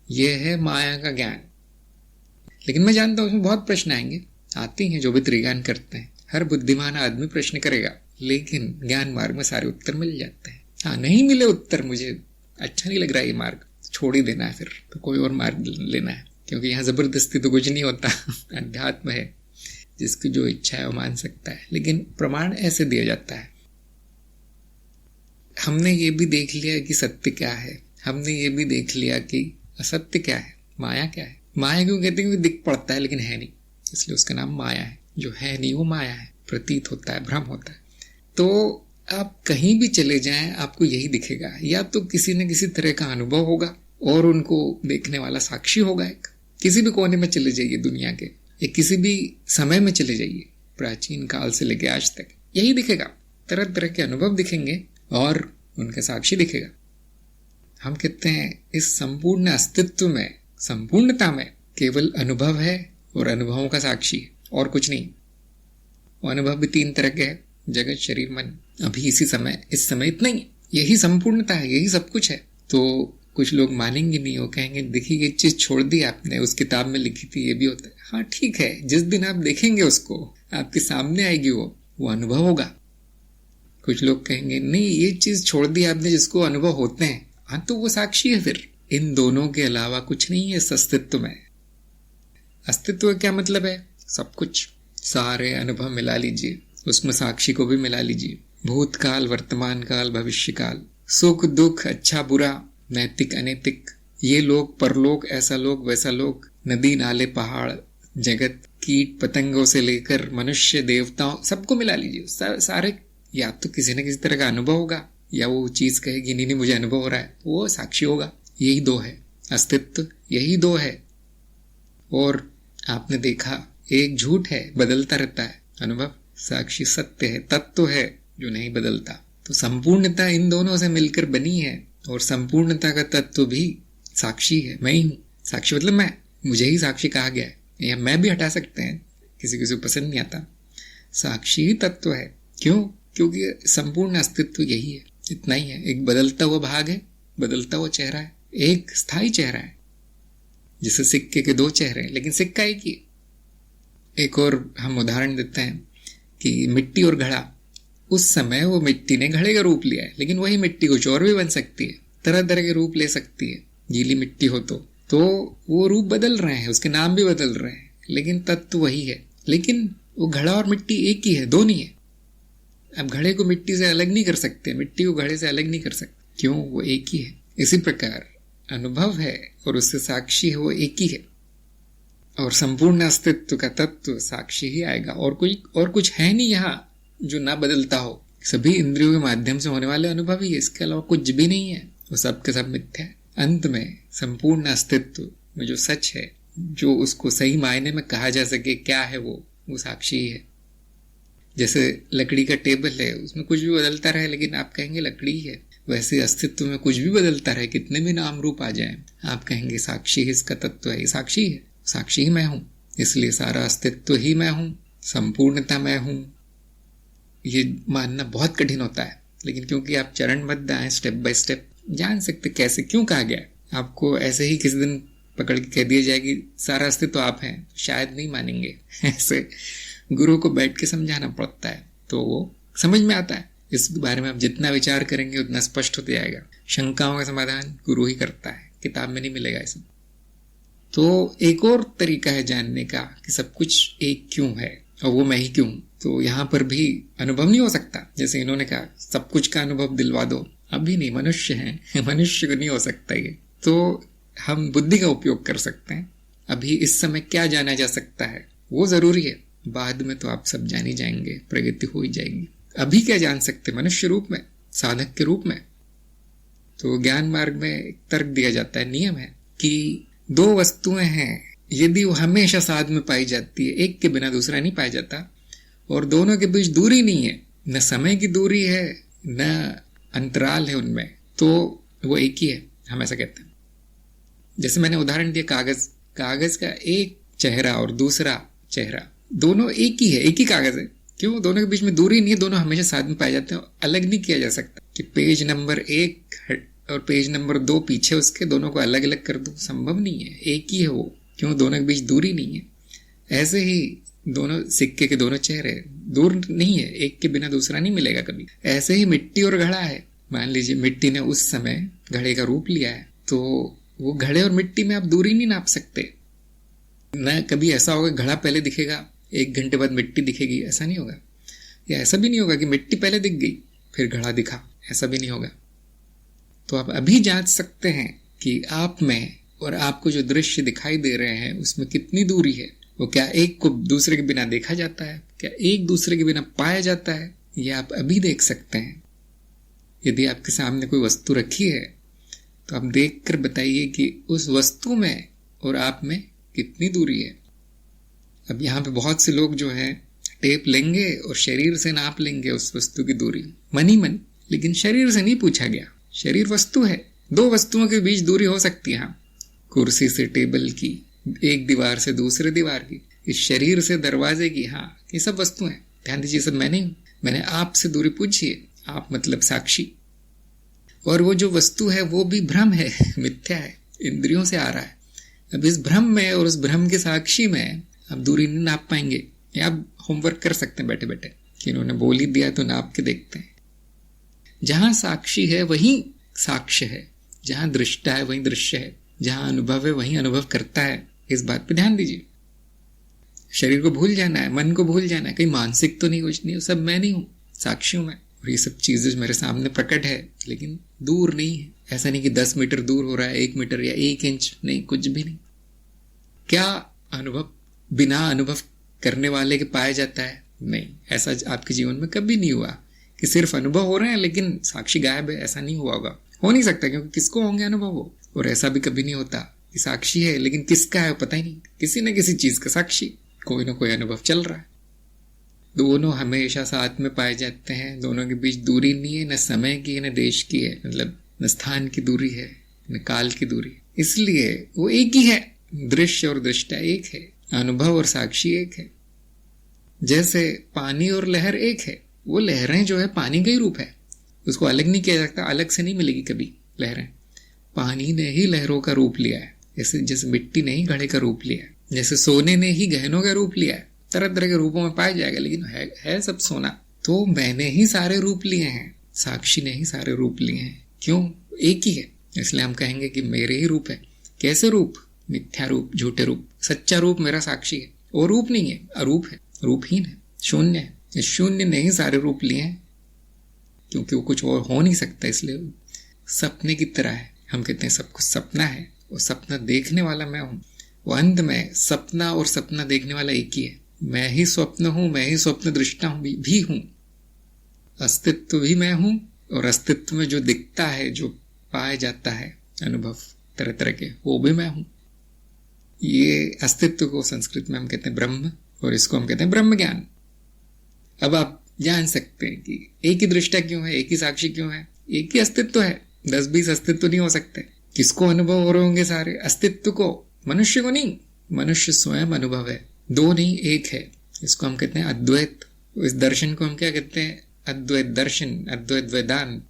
यह है माया का ज्ञान। लेकिन मैं जानता हूं उसमें बहुत प्रश्न आएंगे, आते हैं जो भी त्रिज्ञान करते हैं। हर बुद्धिमान आदमी प्रश्न करेगा, लेकिन ज्ञान मार्ग में सारे उत्तर मिल जाते हैं। हाँ, नहीं मिले उत्तर, मुझे अच्छा नहीं लग रहा ये मार्ग, छोड़ ही देना है, फिर तो कोई और मार्ग लेना है, क्योंकि यहाँ जबरदस्ती तो कुछ नहीं होता। अध्यात्म है, जिसकी जो इच्छा है वो मान सकता है, लेकिन प्रमाण ऐसे दिया जाता है। हमने ये भी देख लिया कि सत्य क्या है, हमने ये भी देख लिया कि असत्य क्या है, माया क्या है। माया क्यों कहते हैं? क्योंकि दिख पड़ता है लेकिन है नहीं, इसलिए उसका नाम माया है। जो है नहीं वो माया है, प्रतीत होता है, भ्रम होता है। तो आप कहीं भी चले जाएं आपको यही दिखेगा, या तो किसी न किसी तरह का अनुभव होगा और उनको देखने वाला साक्षी होगा। एक किसी भी कोने में चले जाइए दुनिया के, या किसी भी समय में चले जाइए, प्राचीन काल से लेके आज तक यही दिखेगा। तरह तरह के अनुभव दिखेंगे और उनका साक्षी दिखेगा। हम कहते हैं इस संपूर्ण अस्तित्व में, संपूर्णता में केवल अनुभव है और अनुभवों का साक्षी है, और कुछ नहीं। वो अनुभव भी तीन तरह के हैं, जगत, शरीर, मन। अभी इस समय इतना ही, यही संपूर्णता है, यही सब कुछ है। तो कुछ लोग मानेंगे नहीं, वो कहेंगे देखिए ये चीज छोड़ दी आपने, उस किताब में लिखी थी, ये भी होता है। हाँ ठीक है, जिस दिन आप देखेंगे उसको, आपके सामने आएगी वो अनुभव होगा। कुछ लोग कहेंगे नहीं ये चीज छोड़ दी आपने जिसको अनुभव होते हैं, हाँ तो वो साक्षी है। फिर इन दोनों के अलावा कुछ नहीं है इस अस्तित्व में। अस्तित्व क्या मतलब है? सब कुछ, सारे अनुभव मिला लीजिए, उसमें साक्षी को भी मिला लीजिए। भूतकाल, वर्तमान काल, भविष्य काल, सुख दुख, अच्छा बुरा, नैतिक अनैतिक, ये लोग, परलोक, ऐसा लोग, वैसा लोग, नदी नाले पहाड़, जगत, कीट पतंगों से लेकर मनुष्य, देवताओं, सबको मिला लीजिए। सारे या तो किसी न किसी तरह का अनुभव होगा, या वो चीज कहेगी नहीं मुझे अनुभव हो रहा है, वो साक्षी होगा। यही दो है अस्तित्व, यही दो है। और आपने देखा एक झूठ है, बदलता रहता है। अनुभव साक्षी सत्य है, तत्व है जो नहीं बदलता। तो संपूर्णता इन दोनों से मिलकर बनी है, और संपूर्णता का तत्व भी साक्षी है, मैं ही हूँ। साक्षी मतलब मैं, मुझे ही साक्षी कहा गया है, या मैं भी हटा सकते हैं, किसी किसी को पसंद नहीं आता। साक्षी ही तत्व है। क्यों? क्योंकि संपूर्ण अस्तित्व यही है, इतना ही है। एक बदलता हुआ भाग है, बदलता हुआ चेहरा है, एक स्थायी चेहरा है। जैसे सिक्के के दो चेहरे हैं, लेकिन सिक्का एक ही। एक और हम उदाहरण देते हैं कि मिट्टी और घड़ा। उस समय वो मिट्टी ने घड़े का रूप लिया है, लेकिन वही मिट्टी कुछ और भी बन सकती है, तरह तरह के रूप ले सकती है। गीली मिट्टी हो तो वो रूप बदल रहे हैं, उसके नाम भी बदल रहे हैं, लेकिन तत्व वही है। लेकिन वो घड़ा और मिट्टी एक ही है, दो नहीं है। अब घड़े को मिट्टी से अलग नहीं कर सकते, मिट्टी को घड़े से अलग नहीं कर सकते। क्यों? वो एक ही है। इसी प्रकार अनुभव है और उससे साक्षी है, वो एक ही है। और संपूर्ण अस्तित्व का तत्व साक्षी ही आएगा, और कुछ है नहीं यहाँ जो ना बदलता हो। सभी इंद्रियों के माध्यम से होने वाले अनुभव ही है, इसके अलावा कुछ भी नहीं है। वो सब के सब मिथ्या है। अंत में संपूर्ण अस्तित्व में जो सच है, जो उसको सही मायने में कहा जा सके क्या है, वो साक्षी ही है। जैसे लकड़ी का टेबल है, उसमें कुछ भी बदलता रहे लेकिन आप कहेंगे लकड़ी है। वैसे अस्तित्व में कुछ भी बदलता रहे, कितने भी नाम रूप आ जाए, आप कहेंगे साक्षी ही इसका तत्व है, ये साक्षी है। साक्षी ही मैं हूं, इसलिए सारा अस्तित्व ही मैं हूं, संपूर्णता मैं हूं। ये मानना बहुत कठिन होता है, लेकिन क्योंकि आप चरणबद्ध आए, स्टेप बाय स्टेप जान सकते कैसे क्यों कहा गया है। आपको ऐसे ही किसी दिन पकड़ के कह दिया जाए कि सारा अस्तित्व आप हैं, शायद नहीं मानेंगे। ऐसे गुरु को बैठ के समझाना पड़ता है, तो वो समझ में आता है। इस बारे में आप जितना विचार करेंगे उतना स्पष्ट होता जाएगा। शंकाओं का समाधान गुरु ही करता है, किताब में नहीं मिलेगा ऐसा। तो एक और तरीका है जानने का कि सब कुछ एक क्यों है और वो मैं ही क्यों। तो यहाँ पर भी अनुभव नहीं हो सकता। जैसे इन्होंने कहा सब कुछ का अनुभव दिलवा दो, अभी नहीं, मनुष्य हैं, मनुष्य को नहीं हो सकता ये। तो हम बुद्धि का उपयोग कर सकते हैं। अभी इस समय क्या जाना जा सकता है वो जरूरी है, बाद में तो आप सब जान ही जाएंगे, प्रगति हो ही जाएगी। अभी क्या जान सकते मनुष्य रूप में, साधक के रूप में। तो ज्ञान मार्ग में एक तर्क दिया जाता है, नियम है कि दो वस्तुएं हैं, यदि वो हमेशा साथ में पाई जाती है, एक के बिना दूसरा नहीं पाया जाता, और दोनों के बीच दूरी नहीं है, न समय की दूरी है न अंतराल है उनमें, तो वो एक ही है, हम ऐसा कहते हैं। जैसे मैंने उदाहरण दिया कागज का एक चेहरा और दूसरा चेहरा, दोनों एक ही है, एक ही कागज है। क्यों? दोनों के बीच में दूरी नहीं है, दोनों हमेशा साथ में पाए जाते हैं, अलग नहीं किया जा सकता कि पेज नंबर 1 और पेज नंबर 2 पीछे उसके, दोनों को अलग अलग कर दो, संभव नहीं है, एक ही है वो। क्यों? दोनों के बीच दूरी नहीं है। ऐसे ही दोनों सिक्के के दोनों चेहरे, दूर नहीं है, एक के बिना दूसरा नहीं मिलेगा कभी। ऐसे ही मिट्टी और घड़ा है। मान लीजिए मिट्टी ने उस समय घड़े का रूप लिया है, तो वो घड़े और मिट्टी में आप दूरी नहीं नाप सकते। न कभी ऐसा होगा घड़ा पहले दिखेगा, 1 घंटे बाद मिट्टी दिखेगी, ऐसा नहीं होगा। या ऐसा भी नहीं होगा कि मिट्टी पहले दिख गई फिर घड़ा दिखा, ऐसा भी नहीं होगा। तो आप अभी जांच सकते हैं कि आप में और आपको जो दृश्य दिखाई दे रहे हैं उसमें कितनी दूरी है। वो क्या एक को दूसरे के बिना देखा जाता है, क्या एक दूसरे के बिना पाया जाता है, ये आप अभी देख सकते हैं। यदि आपके सामने कोई वस्तु रखी है तो आप देख कर बताइए कि उस वस्तु में और आप में कितनी दूरी है। अब यहाँ पे बहुत से लोग जो है टेप लेंगे और शरीर से नाप लेंगे उस वस्तु की दूरी, मन ही मन, लेकिन शरीर से नहीं पूछा गया। शरीर वस्तु है, दो वस्तुओं के बीच दूरी हो सकती है, हाँ, कुर्सी से टेबल की, एक दीवार से दूसरे दीवार की, इस शरीर से दरवाजे की, हाँ, ये सब वस्तु हैं। ध्यान दीजिए, सब मैं नहीं हूं, मैंने आपसे दूरी पूछी है, आप मतलब साक्षी। और वो जो वस्तु है वो भी भ्रम है, मिथ्या है, इंद्रियों से आ रहा है। अब इस भ्रम में और उस भ्रम के साक्षी में आप दूरी नहीं नाप पाएंगे। या आप होमवर्क कर सकते हैं बैठे बैठे कि इन्होंने बोल ही दिया तो नाप के देखते हैं। जहां साक्षी है वहीं साक्ष्य है, जहां दृष्टा है वहीं दृश्य है, जहां अनुभव है वहीं अनुभव करता है। इस बात पे ध्यान दीजिए। शरीर को भूल जाना है, मन को भूल जाना है, कहीं मानसिक तो नहीं, कुछ नहीं, सब मैं नहीं हूं, साक्षी हूं मैं। और ये सब चीजें मेरे सामने प्रकट है, लेकिन दूर नहीं है। ऐसा नहीं कि 10 मीटर दूर हो रहा है, 1 मीटर या 1 इंच, नहीं, कुछ भी नहीं। क्या अनुभव बिना अनुभव करने वाले के पाया जाता है? नहीं, ऐसा आपके जीवन में कभी नहीं हुआ कि सिर्फ अनुभव हो रहे हैं लेकिन साक्षी गायब है। ऐसा नहीं हुआ होगा, हो नहीं सकता, क्योंकि किसको होंगे अनुभव हो। और ऐसा भी कभी नहीं होता कि साक्षी है लेकिन किसका है पता ही नहीं, किसी न किसी चीज का साक्षी, कोई ना कोई अनुभव चल रहा है। दोनों हमेशा साथ में पाए जाते हैं, दोनों के बीच दूरी नहीं है, न समय की है न देश की है, मतलब न स्थान की दूरी है न काल की दूरी, इसलिए वो एक ही है। दृश्य और दृष्टा एक है, अनुभव और साक्षी एक है। जैसे पानी और लहर एक है, वो लहरें जो है पानी का ही रूप है, उसको अलग नहीं किया जा सकता, अलग से नहीं मिलेगी कभी लहरें। पानी ने ही लहरों का रूप लिया है, जैसे मिट्टी ने ही घड़े का रूप लिया है, जैसे सोने ने ही गहनों का रूप लिया है। तरह तरह के रूपों में पाया जाएगा, लेकिन है सब सोना। तो मैंने ही सारे रूप लिए हैं, साक्षी ने ही सारे रूप लिए हैं। क्यों? एक ही है, इसलिए हम कहेंगे कि मेरे ही रूप है। कैसे रूप? मिथ्या रूप, झूठे रूप। सच्चा रूप मेरा साक्षी है, और रूप नहीं है, अरूप है, रूपहीन है, शून्य है। इस शून्य ने ही सारे रूप लिए हैं, क्योंकि वो कुछ और हो नहीं सकता, इसलिए सपने की तरह है। हम कहते हैं सब कुछ सपना है, और सपना देखने वाला मैं हूं। वो अंत में सपना और सपना देखने वाला एक ही है। मैं ही स्वप्न हूं, मैं ही स्वप्न दृष्टा भी हूं। अस्तित्व भी मैं हूं, और अस्तित्व में जो दिखता है, जो पाया जाता है, अनुभव तरह तरह के, वो भी मैं हूं। ये अस्तित्व को संस्कृत में हम कहते हैं ब्रह्म, और इसको हम कहते हैं ब्रह्म ज्ञान। अब आप जान सकते हैं कि एक ही दृष्टा क्यों है, एक ही साक्षी क्यों है, एक ही अस्तित्व है। 10-20 अस्तित्व नहीं हो सकते। किसको अनुभव हो रहे होंगे? सारे अस्तित्व को, मनुष्य को नहीं। मनुष्य स्वयं अनुभव है, दो नहीं एक है। इसको हम कहते हैं अद्वैत। इस दर्शन को हम क्या कहते हैं? अद्वैत दर्शन, अद्वैत वेदांत।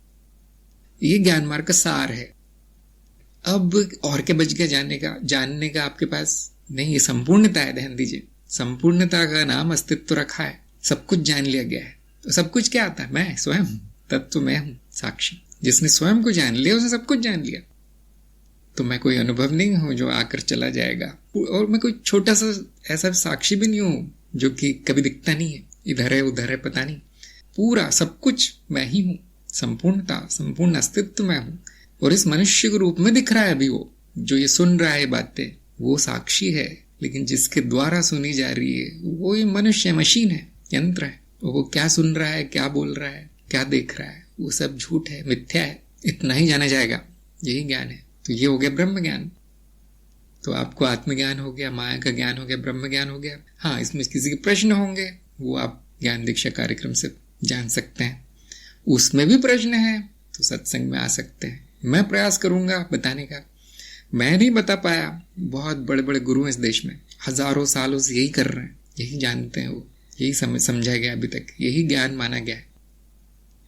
ये ज्ञान मार्ग का सार है। अब और क्या बच गया जानने का आपके पास? नहीं, ये संपूर्णता है। ध्यान दीजिए, संपूर्णता का नाम अस्तित्व रखा है। सब कुछ जान लिया गया है। तो सब कुछ क्या आता है? मैं स्वयं, तत्व मैं हूं, साक्षी। जिसने स्वयं को जान लिया, उसे सब कुछ जान लिया। तो मैं कोई अनुभव नहीं हूं जो आकर चला जाएगा, और मैं कोई छोटा सा ऐसा साक्षी भी नहीं हूं जो कि कभी दिखता नहीं है, इधर है उधर है पता नहीं। पूरा सब कुछ मैं ही हूं। संपूर्णता, संपूर्ण अस्तित्व मैं हूं। और इस मनुष्य के रूप में दिख रहा है अभी वो, जो ये सुन रहा है बातें, वो साक्षी है। लेकिन जिसके द्वारा सुनी जा रही है वो ये मनुष्य, मशीन है, यंत्र है। वो क्या सुन रहा है, क्या बोल रहा है, क्या देख रहा है, वो सब झूठ है, मिथ्या है। इतना ही जाना जाएगा, यही ज्ञान है। तो ये हो गया ब्रह्म ज्ञान। तो आपको आत्मज्ञान हो गया, माया का ज्ञान हो गया, ब्रह्म ज्ञान हो गया। हाँ, इसमें किसी के प्रश्न होंगे, वो आप ज्ञान दीक्षा कार्यक्रम से जान सकते हैं। उसमें भी प्रश्न है तो सत्संग में आ सकते हैं। मैं प्रयास करूंगा बताने का। मैं नहीं बता पाया, बहुत बड़े बड़े गुरु हैं इस देश में, हजारों सालों से यही कर रहे हैं, यही जानते हैं, वो यही समझा गया अभी तक, यही ज्ञान माना गया है।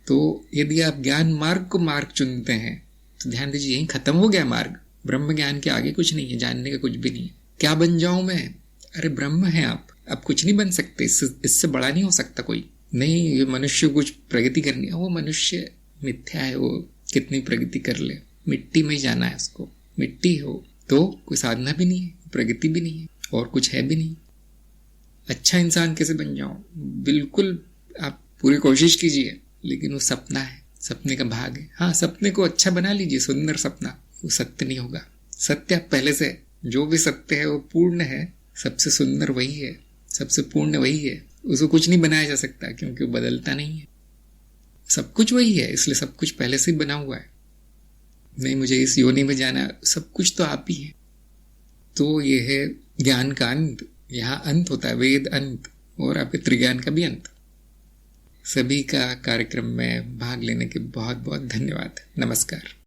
तो यदि आप ज्ञान मार्ग को मार्ग चुनते हैं तो ध्यान दीजिए, यही खत्म हो गया मार्ग। ब्रह्म ज्ञान के आगे कुछ नहीं है, जानने का कुछ भी नहीं है। क्या बन जाऊं मैं? अरे ब्रह्म है आप कुछ नहीं बन सकते। इससे बड़ा नहीं हो सकता कोई। नहीं, ये मनुष्य कुछ प्रगति करनी है, वो मनुष्य मिथ्या है, वो कितनी प्रगति कर ले, मिट्टी में ही जाना है उसको। मिट्टी हो तो कोई साधना भी नहीं है, प्रगति भी नहीं है, और कुछ है भी नहीं। अच्छा इंसान कैसे बन जाऊं? बिल्कुल आप पूरी कोशिश कीजिए, लेकिन वो सपना है, सपने का भाग है। हाँ, सपने को अच्छा बना लीजिए, सुंदर सपना, वो सत्य नहीं होगा। सत्य पहले से, जो भी सत्य है वो पूर्ण है, सबसे सुंदर वही है, सबसे पूर्ण वही है। उसको कुछ नहीं बनाया जा सकता, क्योंकि वो बदलता नहीं है। सब कुछ वही है, इसलिए सब कुछ पहले से ही बना हुआ है। नहीं मुझे इस योनि में जाना, सब कुछ तो आप ही है। तो ये है ज्ञान का अंत। यहाँ अंत होता है, वेद अंत, और आपके त्रिज्ञान का भी अंत। सभी का कार्यक्रम में भाग लेने के बहुत बहुत धन्यवाद। नमस्कार।